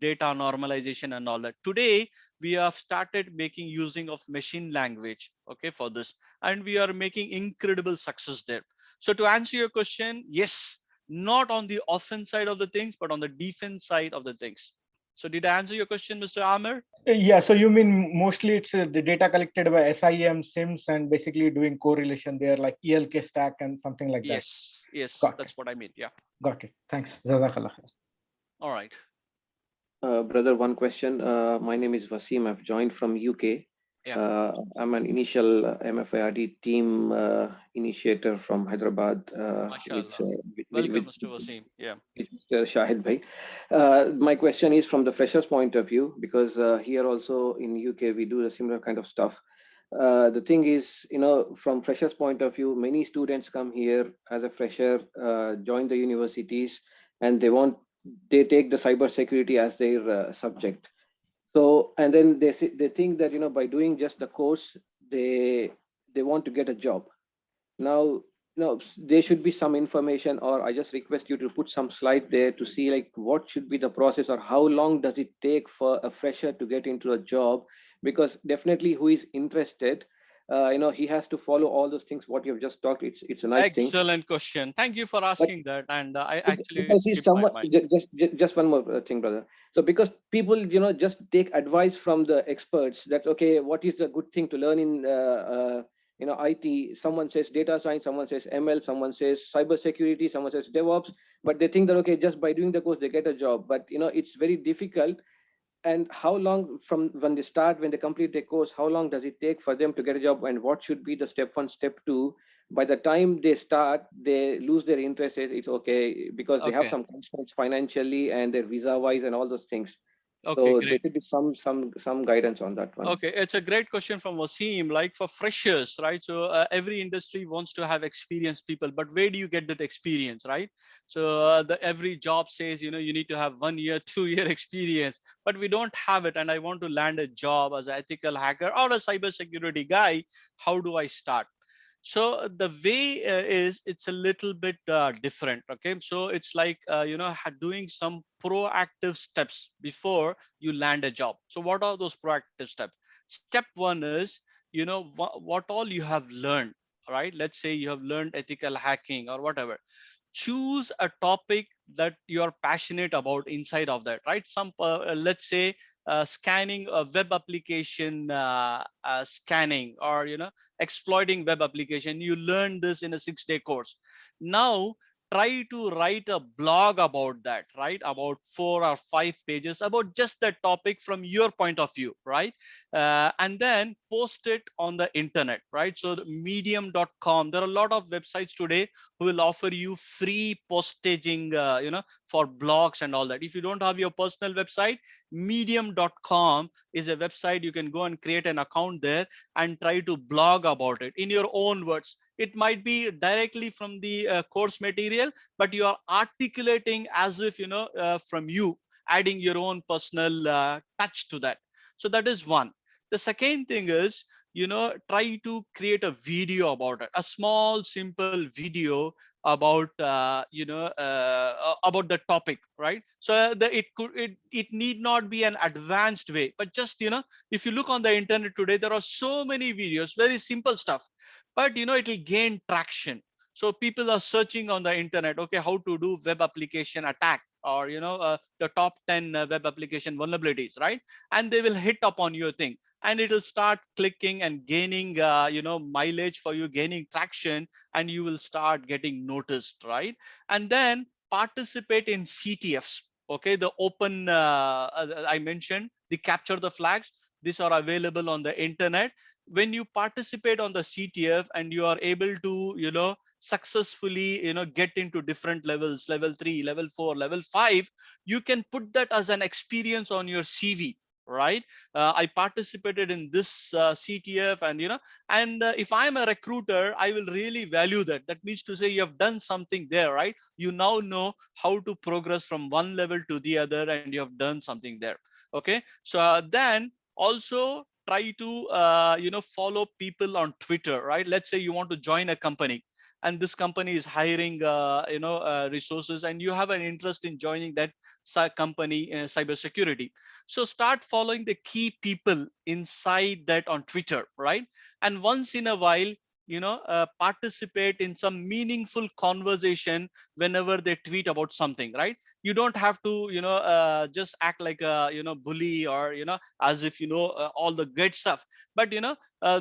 data normalization and all that. Today we have started using of machine language, okay, for this, and we are making incredible success there. So to answer your question, yes, not on the offense side of the things, but on the defense side of the things. So did I answer your question, Mr. Amir? Yeah, so you mean mostly it's the data collected by SIM, SIMs, and basically doing correlation there, like ELK stack and something like that. Yes, that's what I mean. Yeah. Got it. Thanks. Jazakallah. All right. Brother, one question. My name is Wasim. I've joined from UK. I'm an initial MFIRD team initiator from Hyderabad. Welcome, Mr. Wasim. Yeah. Mr. Shahid Bhai. My question is from the freshers point of view, because here also in UK we do a similar kind of stuff. The thing is, from freshers point of view, many students come here as a fresher, join the universities, and they take the cybersecurity as their subject. So, and then they think that, by doing just the course, they want to get a job. Now, there should be some information, or I just request you to put some slide there to see like what should be the process, or how long does it take for a fresher to get into a job? Because definitely who is interested, he has to follow all those things what you've just talked. It's a nice thing. Excellent question. Thank you for asking that. And I actually just one more thing, brother. So because people just take advice from the experts that, okay, what is the good thing to learn IT, someone says data science, someone says ML, someone says cybersecurity, someone says DevOps, but they think that, okay, just by doing the course, they get a job. But, it's very difficult. And how long from when they start, when they complete their course, how long does it take for them to get a job, and what should be the step one, step two? By the time they start, they lose their interest. It's okay because they have some constraints financially and their visa wise and all those things. Okay, So great. there should be some guidance on that one. Okay, it's a great question from Wasim. Like for freshers, right? So every industry wants to have experienced people, but where do you get that experience, right? So every job says, you need to have 1 year, 2 year experience, but we don't have it. And I want to land a job as an ethical hacker or a cybersecurity guy. How do I start? So the way is it's a little bit different. Okay, so it's like doing some proactive steps before you land a job. So what are those proactive steps? Step one is what all you have learned, right? Let's say you have learned ethical hacking or whatever. Choose a topic that you're passionate about inside of that, right? Let's say scanning a web application, scanning, or exploiting web application. You learn this in a 6-day course. Now try to write a blog about that, right? About 4 or 5 pages about just that topic from your point of view, right? And then post it on the internet, right? So medium.com, there are a lot of websites today who will offer you free postaging, for blogs and all that. If you don't have your personal website, medium.com is a website. You can go and create an account there and try to blog about it in your own words. It might be directly from the course material, but you are articulating as if, from you, adding your own personal touch to that. So that is one. The second thing is, try to create a video about it, a small, simple video about, about the topic, right? So it need not be an advanced way, but just, if you look on the internet today, there are so many videos, very simple stuff, but, it will gain traction. So people are searching on the internet, okay, how to do web application attack, or, the top 10 web application vulnerabilities, right? And they will hit upon your thing, and it'll start clicking and gaining, mileage for you, gaining traction, and you will start getting noticed, right? And then participate in CTFs. Okay, the open, I mentioned the capture the flags. These are available on the internet. When you participate on the CTF and you are able to, successfully, get into different levels, level 3, level 4, level 5, you can put that as an experience on your CV, right? I participated in this CTF, and if I'm a recruiter, I will really value that. That means to say you have done something there, right? You now know how to progress from one level to the other, and you have done something there. Okay, so then also try to follow people on Twitter, right? Let's say you want to join a company, and this company is hiring resources, and you have an interest in joining that company in cybersecurity. So start following the key people inside that on Twitter, right? And once in a while, participate in some meaningful conversation whenever they tweet about something, right? You don't have to, just act like a, bully, or, as if, all the great stuff. But,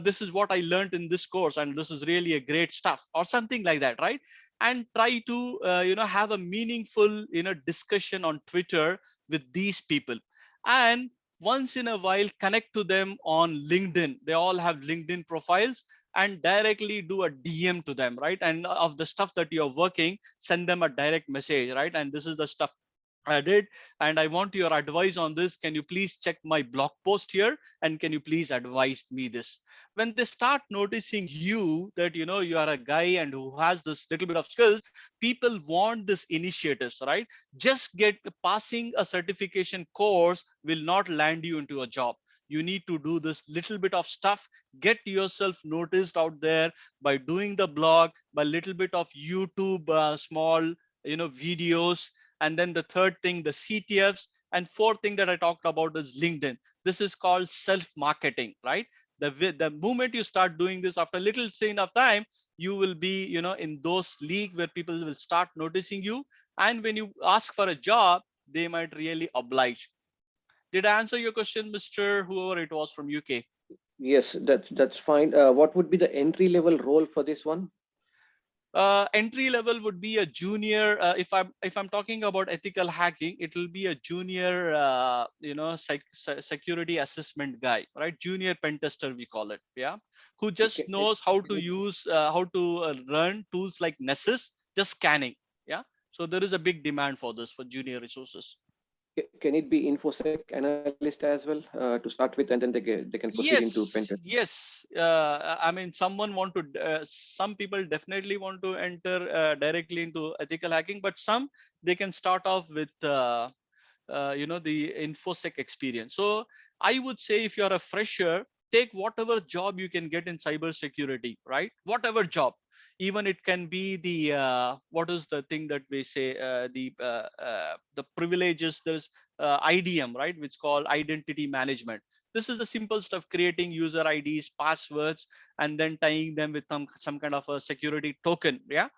this is what I learned in this course, and this is really a great stuff, or something like that, right? And try to, have a meaningful, discussion on Twitter with these people. And once in a while, connect to them on LinkedIn. They all have LinkedIn profiles, and directly do a DM to them, right? And of the stuff that you're working, send them a direct message, right? And this is the stuff I did, and I want your advice on this. Can you please check my blog post here, and can you please advise me this? When they start noticing you, that you are a guy and who has this little bit of skills, people want this initiatives, right? Just get passing a certification course will not land you into a job. You need to do this little bit of stuff, get yourself noticed out there by doing the blog, by little bit of YouTube, small, videos. And then the third thing, the CTFs. And fourth thing that I talked about is LinkedIn. This is called self-marketing, right? The moment you start doing this, after a little enough time, you will be, in those league where people will start noticing you. And when you ask for a job, they might really oblige. Did I answer your question, Mr. whoever it was from UK? Yes, that's fine. What would be the entry level role for this one? Entry level would be a junior. If I'm talking about ethical hacking, it will be a junior, security assessment guy, right? Junior pen tester, we call it, yeah, who just knows how to use, how to run tools like Nessus, just scanning, yeah. So there is a big demand for this for junior resources. Can it be infosec analyst as well to start with, and then they can proceed into pen test? Yes. I mean, some people definitely want to enter directly into ethical hacking, but some they can start off with the infosec experience. So I would say if you're a fresher, take whatever job you can get in cybersecurity, right? Whatever job, even it can be the what is the thing that we say, the privileges. There's IDM, right, which called identity management. This is the simple stuff: creating user IDs, passwords, and then tying them with some kind of a security token. Yeah,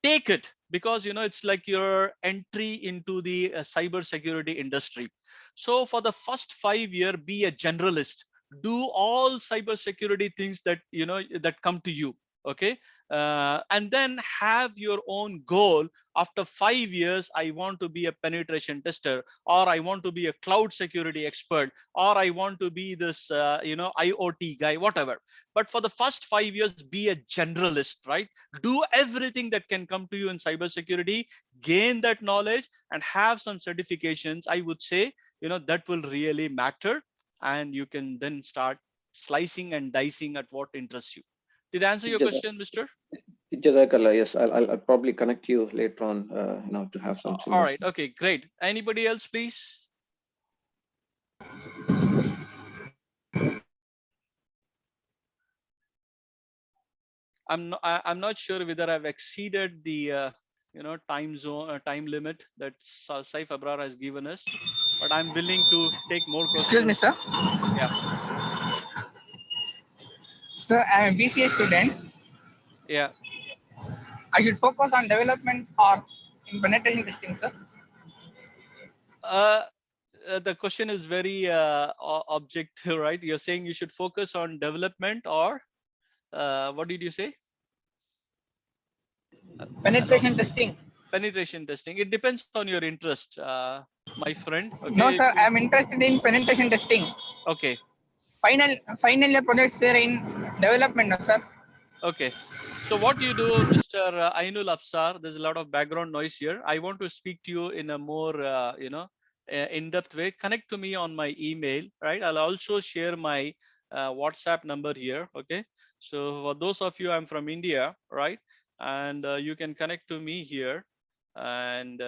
take it, because it's like your entry into the cyber security industry. So for the first 5 year, be a generalist, do all cyber security things that come to you, okay. And then have your own goal. After 5 years, I want to be a penetration tester, or I want to be a cloud security expert, or I want to be this IoT guy, whatever. But for the first 5 years, be a generalist, right? Do everything that can come to you in cybersecurity, gain that knowledge, and have some certifications. I would say, that will really matter, and you can then start slicing and dicing at what interests you. Did I answer your question, Mr.? Jazakallah. Yes, I'll probably connect you later on, to have some. All right. Okay, great. Anybody else, please? I'm not sure whether I've exceeded the time zone, time limit that Saif Abrar has given us, but I'm willing to take more questions. Excuse me, sir. Yeah. Sir, I'm a BCA student. Yeah. I should focus on development or in penetration testing, sir? The question is very objective, right? You're saying you should focus on development, or what did you say? Penetration testing. Penetration testing. It depends on your interest, my friend. Okay. No, sir. I'm interested in penetration testing. Okay. Final year projects were in development, no, sir. Okay. So what you do, Mr. Ainul Afsar, there's a lot of background noise here. I want to speak to you in a more, in-depth way. Connect to me on my email, right? I'll also share my WhatsApp number here. Okay. So for those of you, I'm from India, right? And you can connect to me here, and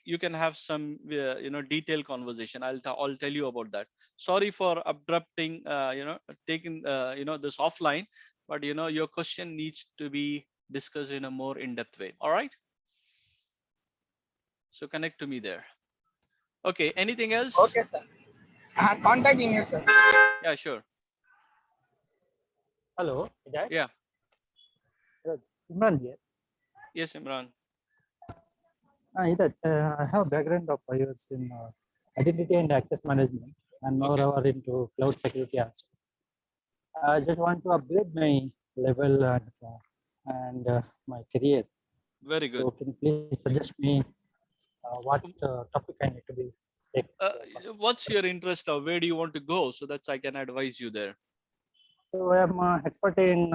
you can have some detailed conversation. I'll tell you about that. Sorry for abrupting, taking this offline, but your question needs to be discussed in a more in-depth way. All right. So connect to me there. Okay. Anything else? Okay, sir. Contact email, sir. Yeah, sure. Hello. Yeah. Imran here. Yes, Imran. I have background of 5 years in identity and access management, and moreover into cloud security. I just want to upgrade my level and my career. Very good. So can you please suggest me what topic I need to be taking? What's your interest now? Where do you want to go, so that I can advise you there? So I am expert in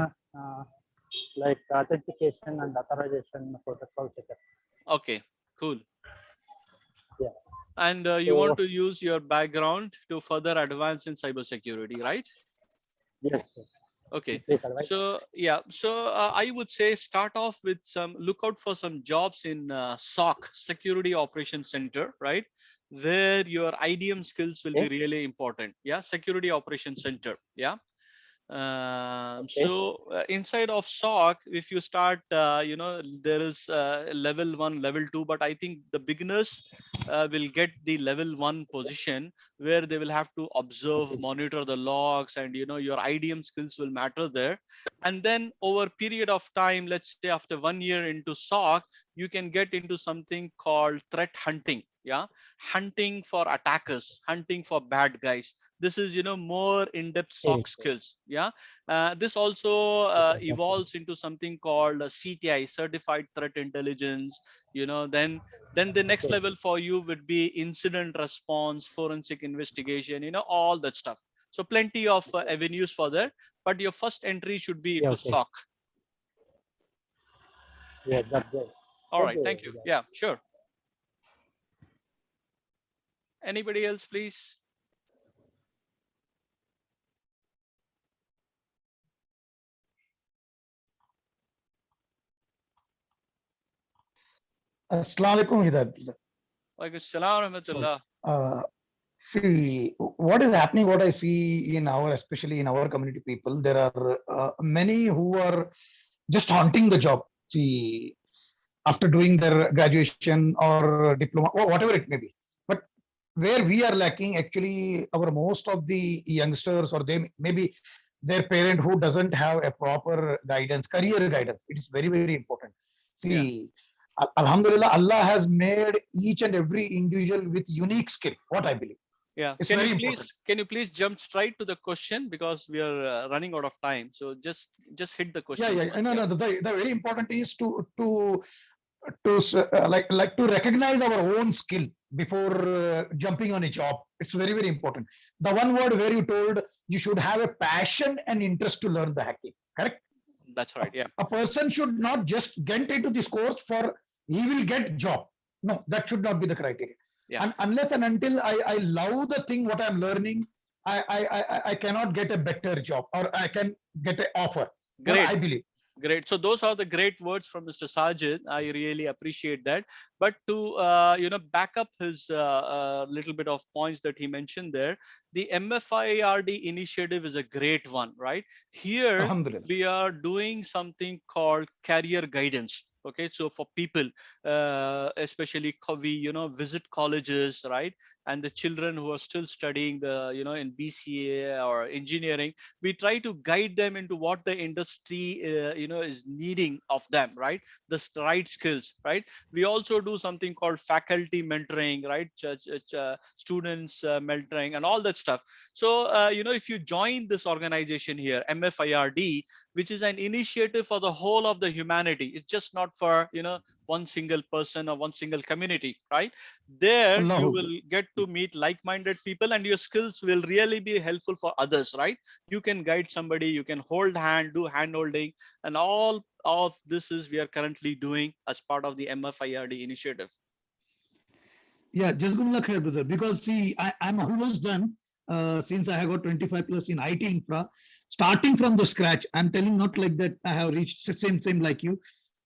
like authentication and authorization protocol setup. Okay, cool. Yeah. And you want to use your background to further advance in cybersecurity, right? Yes. Okay. So yeah, so I would say start off with look out for some jobs in SOC, Security Operations Center, right? Where your IDM skills will be really important. Yeah, Security Operations Center. Yeah. So inside of SOC, if you start, there is level 1, level 2, but I think the beginners will get the level 1 position, where they will have to observe, monitor the logs, and your IDM skills will matter there. And then over a period of time, let's say after 1 year into SOC, you can get into something called threat hunting. Yeah, hunting for attackers, hunting for bad guys. This is, more in-depth SOC skills. Yeah, this also evolves into something called CTI, Certified Threat Intelligence. Then the next level for you would be incident response, forensic investigation. All that stuff. So plenty of avenues for that. But your first entry should be into SOC. Yeah, that's good. All right, thank you. Yeah, sure. Anybody else, please? Assalamu alaikum, Hidayath. Like Assalamu See, what is happening, what I see in especially in our community people, there are many who are just haunting the job. See, after doing their graduation or diploma or whatever it may be. But where we are lacking, actually, our most of the youngsters or they maybe their parent who doesn't have a proper guidance, career guidance. It is very, very important. See, Alhamdulillah, Allah has made each and every individual with unique skill, what I believe. Yeah. It's Can very you important. please jump straight to the question, because we are running out of time. So just hit the question. Yeah. No. The very important is to like to recognize our own skill before jumping on a job. It's very, very important. The one word where you told you should have a passion and interest to learn the hacking. Correct. That's right. Yeah. A person should not just get into this course for he will get job. No, that should not be the criteria. Yeah. And unless and until I love the thing what I'm learning, I cannot get a better job or I can get an offer. Great. I believe. Great. So those are the great words from Mr. Sajid. I really appreciate that. But to back up his little bit of points that he mentioned there, the MFIRD initiative is a great one, right? Here we are doing something called career guidance. Okay, so for people, especially we visit colleges, right? And the children who are still studying the in BCA or engineering, we try to guide them into what the industry is needing of them, right? The right skills, right? We also do something called faculty mentoring, right? Students mentoring and all that stuff. So if you join this organization here, MFIRD, which is an initiative for the whole of the humanity, it's just not for one single person or one single community, right? There you will get to meet like-minded people, and your skills will really be helpful for others, right? You can guide somebody, you can hold hand, do hand holding, and all of this is we are currently doing as part of the MFIRD initiative. Yeah, Jazakumullah khair, brother. Because see, I'm almost done. Since I have got 25 plus in IT infra, starting from the scratch. I'm telling not like that I have reached same like you.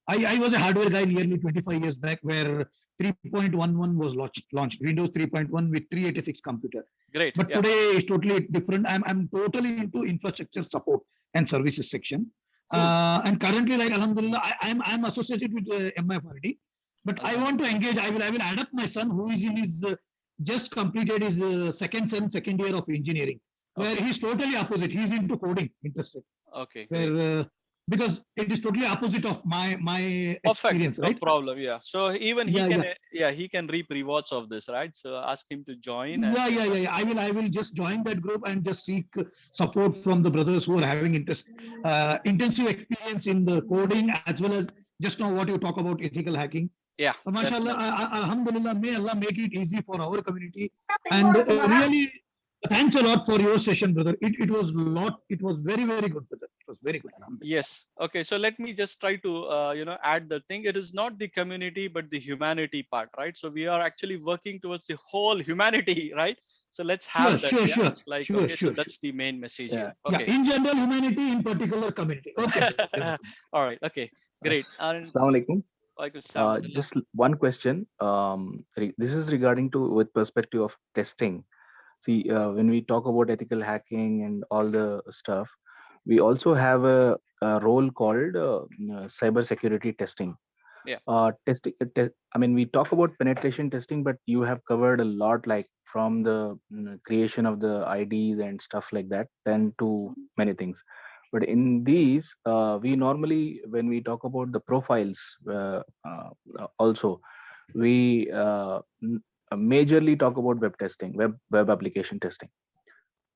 I was a hardware guy nearly 25 years back, where 3.11 was launched, Windows 3.1 with 386 computer. Great. But today is totally different. I'm totally into infrastructure support and services section. Cool. And currently, like Alhamdulillah, I'm associated with MFRD. But I want to engage. I will add up my son, who is in his just completed his second year of engineering, where he's totally opposite. He's into coding, interested. Okay. Where because it is totally opposite of my experience, right? No problem. Yeah. So even he he can reap rewards of this, right? So ask him to join. Yeah. I will just join that group and just seek support from the brothers who are having intensive experience in the coding, as well as just now what you talk about ethical hacking. Yeah. MashaAllah, Alhamdulillah, may Allah make it easy for our community. And really, thanks a lot for your session, brother. It was very, very good, brother. It was very good. Yes. Okay. So let me just try to add the thing. It is not the community, but the humanity part, right? So we are actually working towards the whole humanity, right? So let's have that. Sure. So that's the main message here. Okay. Yeah. In general, humanity, in particular, community. Okay. All right. Okay. Great. Assalamu alaikum. Just one question. This is regarding to with perspective of testing. See, when we talk about ethical hacking and all the stuff, we also have a role called cyber security testing. Yeah. I mean, we talk about penetration testing, but you have covered a lot, like from the creation of the IDs and stuff like that, then to many things. But in these, we normally, when we talk about the profiles, also we majorly talk about web testing, web application testing.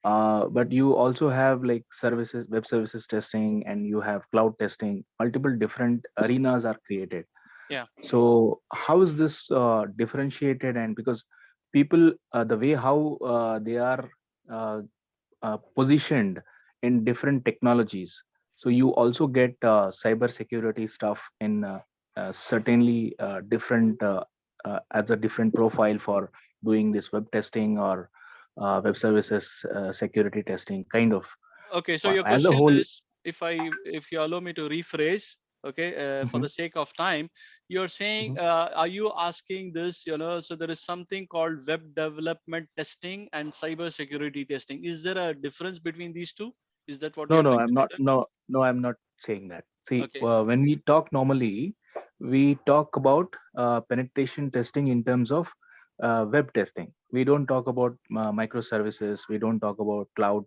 But you also have like services, web services testing, and you have cloud testing. Multiple different arenas are created. Yeah. So how is this differentiated? And because people, the way how they are uh, positioned in different technologies, so you also get cyber security stuff in certainly different as a different profile for doing this web testing or web services security testing kind of. Okay, so your As a question whole. is, if you allow me to rephrase, okay, for Mhm, the sake of time, you're saying, mhm. are you asking this, so there is something called web development testing and cyber security testing. Is there a difference between these two? Is that what No, you're no, trying I'm to not. get at? No, I'm not saying that. See, Okay. when we talk normally, we talk about penetration testing in terms of web testing. We don't talk about microservices. We don't talk about cloud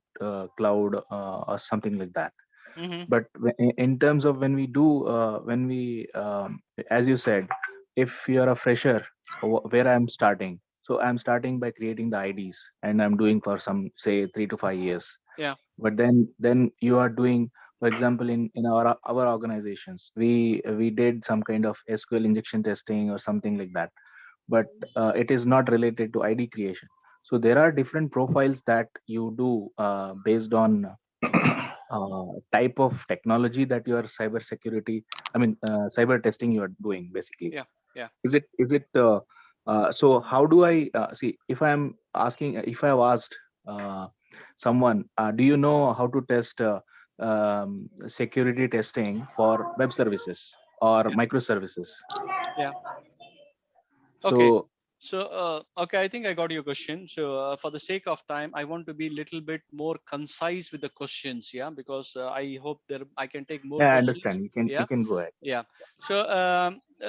or something like that. Mm-hmm. But in terms of when we do, as you said, if you're a fresher, where I'm starting, so I'm starting by creating the IDs, and I'm doing for some say 3 to 5 years. Yeah. But then you are doing, for example, in our organizations, we did some kind of SQL injection testing or something like that, but it is not related to ID creation. So there are different profiles that you do based on type of technology that your cyber security, I mean cyber testing you are doing basically. Yeah. Yeah. Is it so how do I see, if I'm asking, if I've asked someone, do you know how to test security testing for web services or Yeah. microservices? Yeah. Okay. So So, okay, I think I got your question. So, for the sake of time, I want to be a little bit more concise with the questions, yeah, because I hope there I can take more yeah, I questions. understand, you Yeah, can go ahead. yeah. So,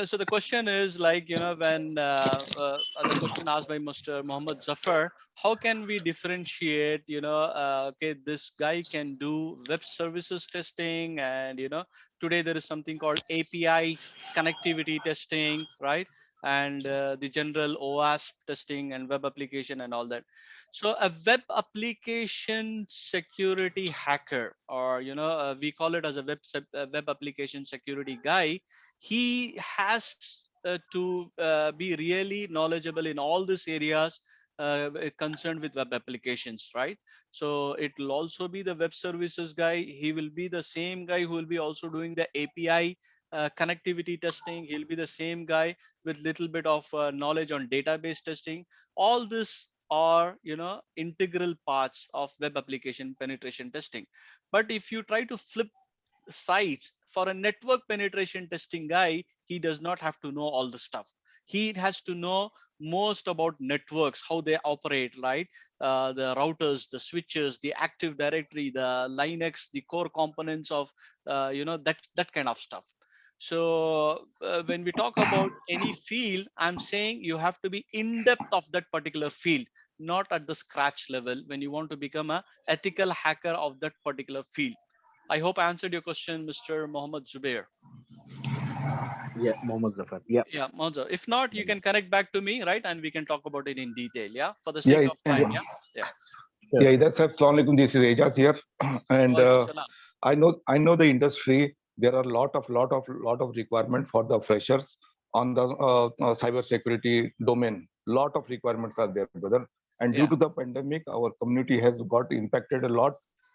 so the question is like, when the question asked by Mr. Mohammed Zafar, how can we differentiate, okay, this guy can do web services testing, and today there is something called API connectivity testing, right? And the general OWASP testing and web application and all that. So a web application security hacker, or we call it as a web application security guy, he has to be really knowledgeable in all these areas concerned with web applications, right? So it will also be the web services guy. He will be the same guy who will be also doing the API connectivity testing. He'll be the same guy with little bit of knowledge on database testing. All this are integral parts of web application penetration testing. But if you try to flip sites for a network penetration testing guy, he does not have to know all the stuff. He has to know most about networks, how they operate, right? The routers, the switches, the active directory, the Linux, the core components of that kind of stuff. So when we talk about any field, I'm saying you have to be in depth of that particular field, not at the scratch level when you want to become a ethical hacker of that particular field. I hope I answered your question, Mr. Mohammed Zubair. Yeah, Mohammed Zafar. Yeah. Yeah, Mohammed. If not, you can connect back to me, right? And we can talk about it in detail. Yeah, for the Yeah, sake of time. Yeah, yeah. yeah. That's Assalamu alaikum. This is Ajaz here, and Walaikum salam. I know the industry. There are lot of requirement for the freshers on the cyber security domain. Lot of requirements are there, brother. And due Yeah. to the pandemic, our community has got impacted a lot.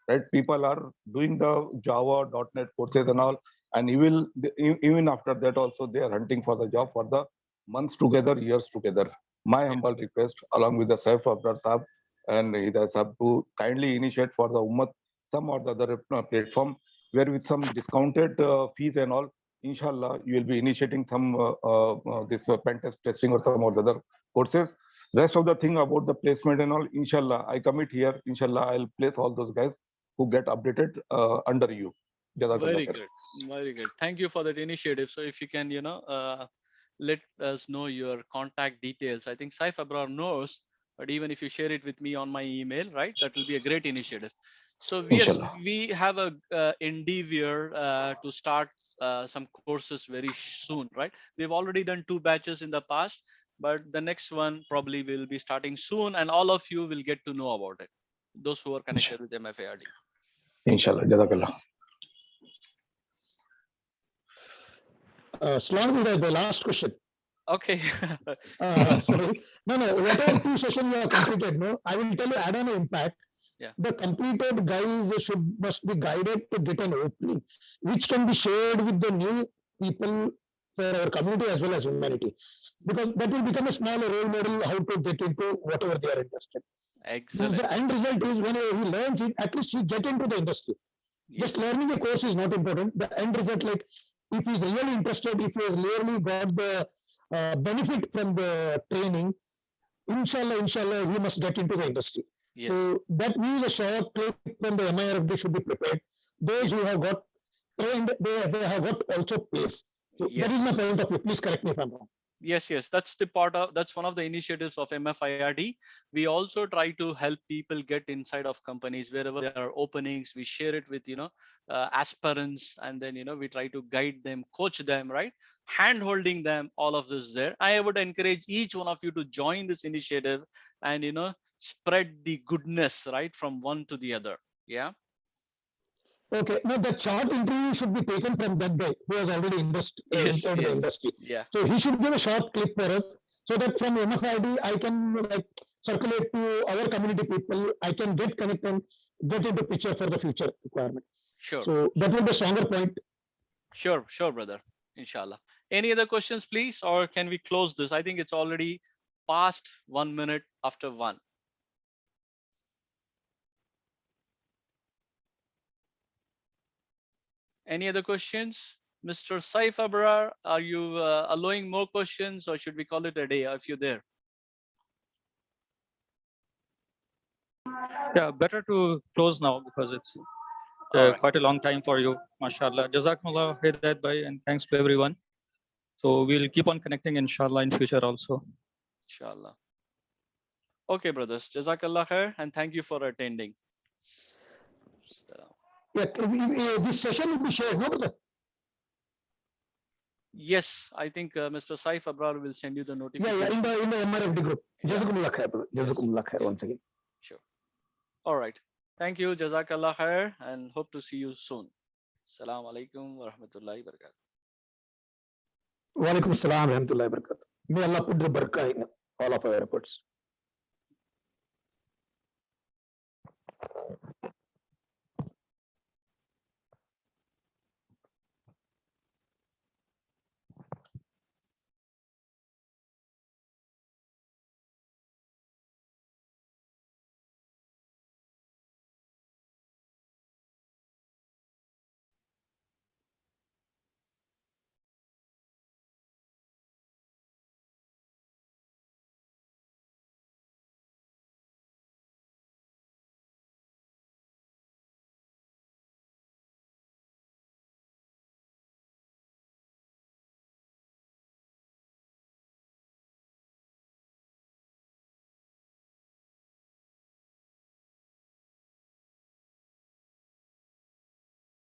Right, people are doing the Java, .NET courses and all, and even after that also they are hunting for the job for the months together, years together. My humble request, along with the Saif Abrar Saab and Hidayath Saab, to kindly initiate for the Ummat some or the other platform where with some discounted fees and all, inshallah, you will be initiating some this pen test testing or some or the other courses. Rest of the thing about the placement and all, inshallah, I commit here, inshallah, I'll place all those guys who get updated under you. Jazakallah Very khair. good. Very good. Thank you for that initiative. So if you can, let us know your contact details. I think Saif Abrar knows, but even if you share it with me on my email, right, that will be a great initiative. So yes, Inshallah. we have a endeavor to start some courses very soon, right? We've already done 2 batches in the past, but the next one probably will be starting soon, and all of you will get to know about it. Those who are connected with MFIRD. Inshallah. Jazakallah. The last question. Okay. Sorry. No, whatever 2 sessions you have completed, no, I will tell you, add on impact. Yeah. The completed guys must be guided to get an opening, which can be shared with the new people for our community as well as humanity, because that will become a small role model how to get into whatever they are interested. Excellent. The end result is when he learns it, at least he get into the industry. Yes. Just learning a course is not important. The end result, like if he's really interested, if he has really got the benefit from the training, inshallah, he must get into the industry. Yes. So that means a short clip from the MIRFD should be prepared. Those who have got trained, they have got also place. So that is my point of view. Please correct me if I'm wrong. Yes, that's one of the initiatives of MFIRD. We also try to help people get inside of companies wherever there are openings. We share it with aspirants, and then we try to guide them, coach them, right? Hand holding them, all of this there. I would encourage each one of you to join this initiative and spread the goodness, right, from one to the other. Yeah. Okay, now the short interview should be taken from that guy who has already entered the industry. Yeah. So he should give a short clip for us, so that from MFID I can circulate to our community people. I can get connected and get into picture for the future requirement. Sure. So that will be a stronger point. Sure, brother. Inshallah. Any other questions, please, or can we close this? I think it's already past 1 minute after 1. Any other questions? Mr. Saif Abrar, are you allowing more questions, or should we call it a day if you're there? Yeah, better to close now because it's quite a long time for you. MashaAllah. Jazakumullah Hidayath bhai, and thanks to everyone. So we'll keep on connecting, inshallah, in future also. Inshallah. Okay, brothers. Jazakallah khair, and thank you for attending. Yeah, this session will be shared, no, brother? Yes, I think Mr. Saif Abrar will send you the notification. Yeah, in the MRFD group. Jazakumullah khair, brother. Jazakumullah khair once again. Sure. All right. Thank you. Jazakallah khair, and hope to see you soon. Assalamu alaikum wa rahmatullahi wa barakatuh. Wa alaikum assalam wa rahmatullahi wa barakatuh. May Allah put the barakah in all of our efforts.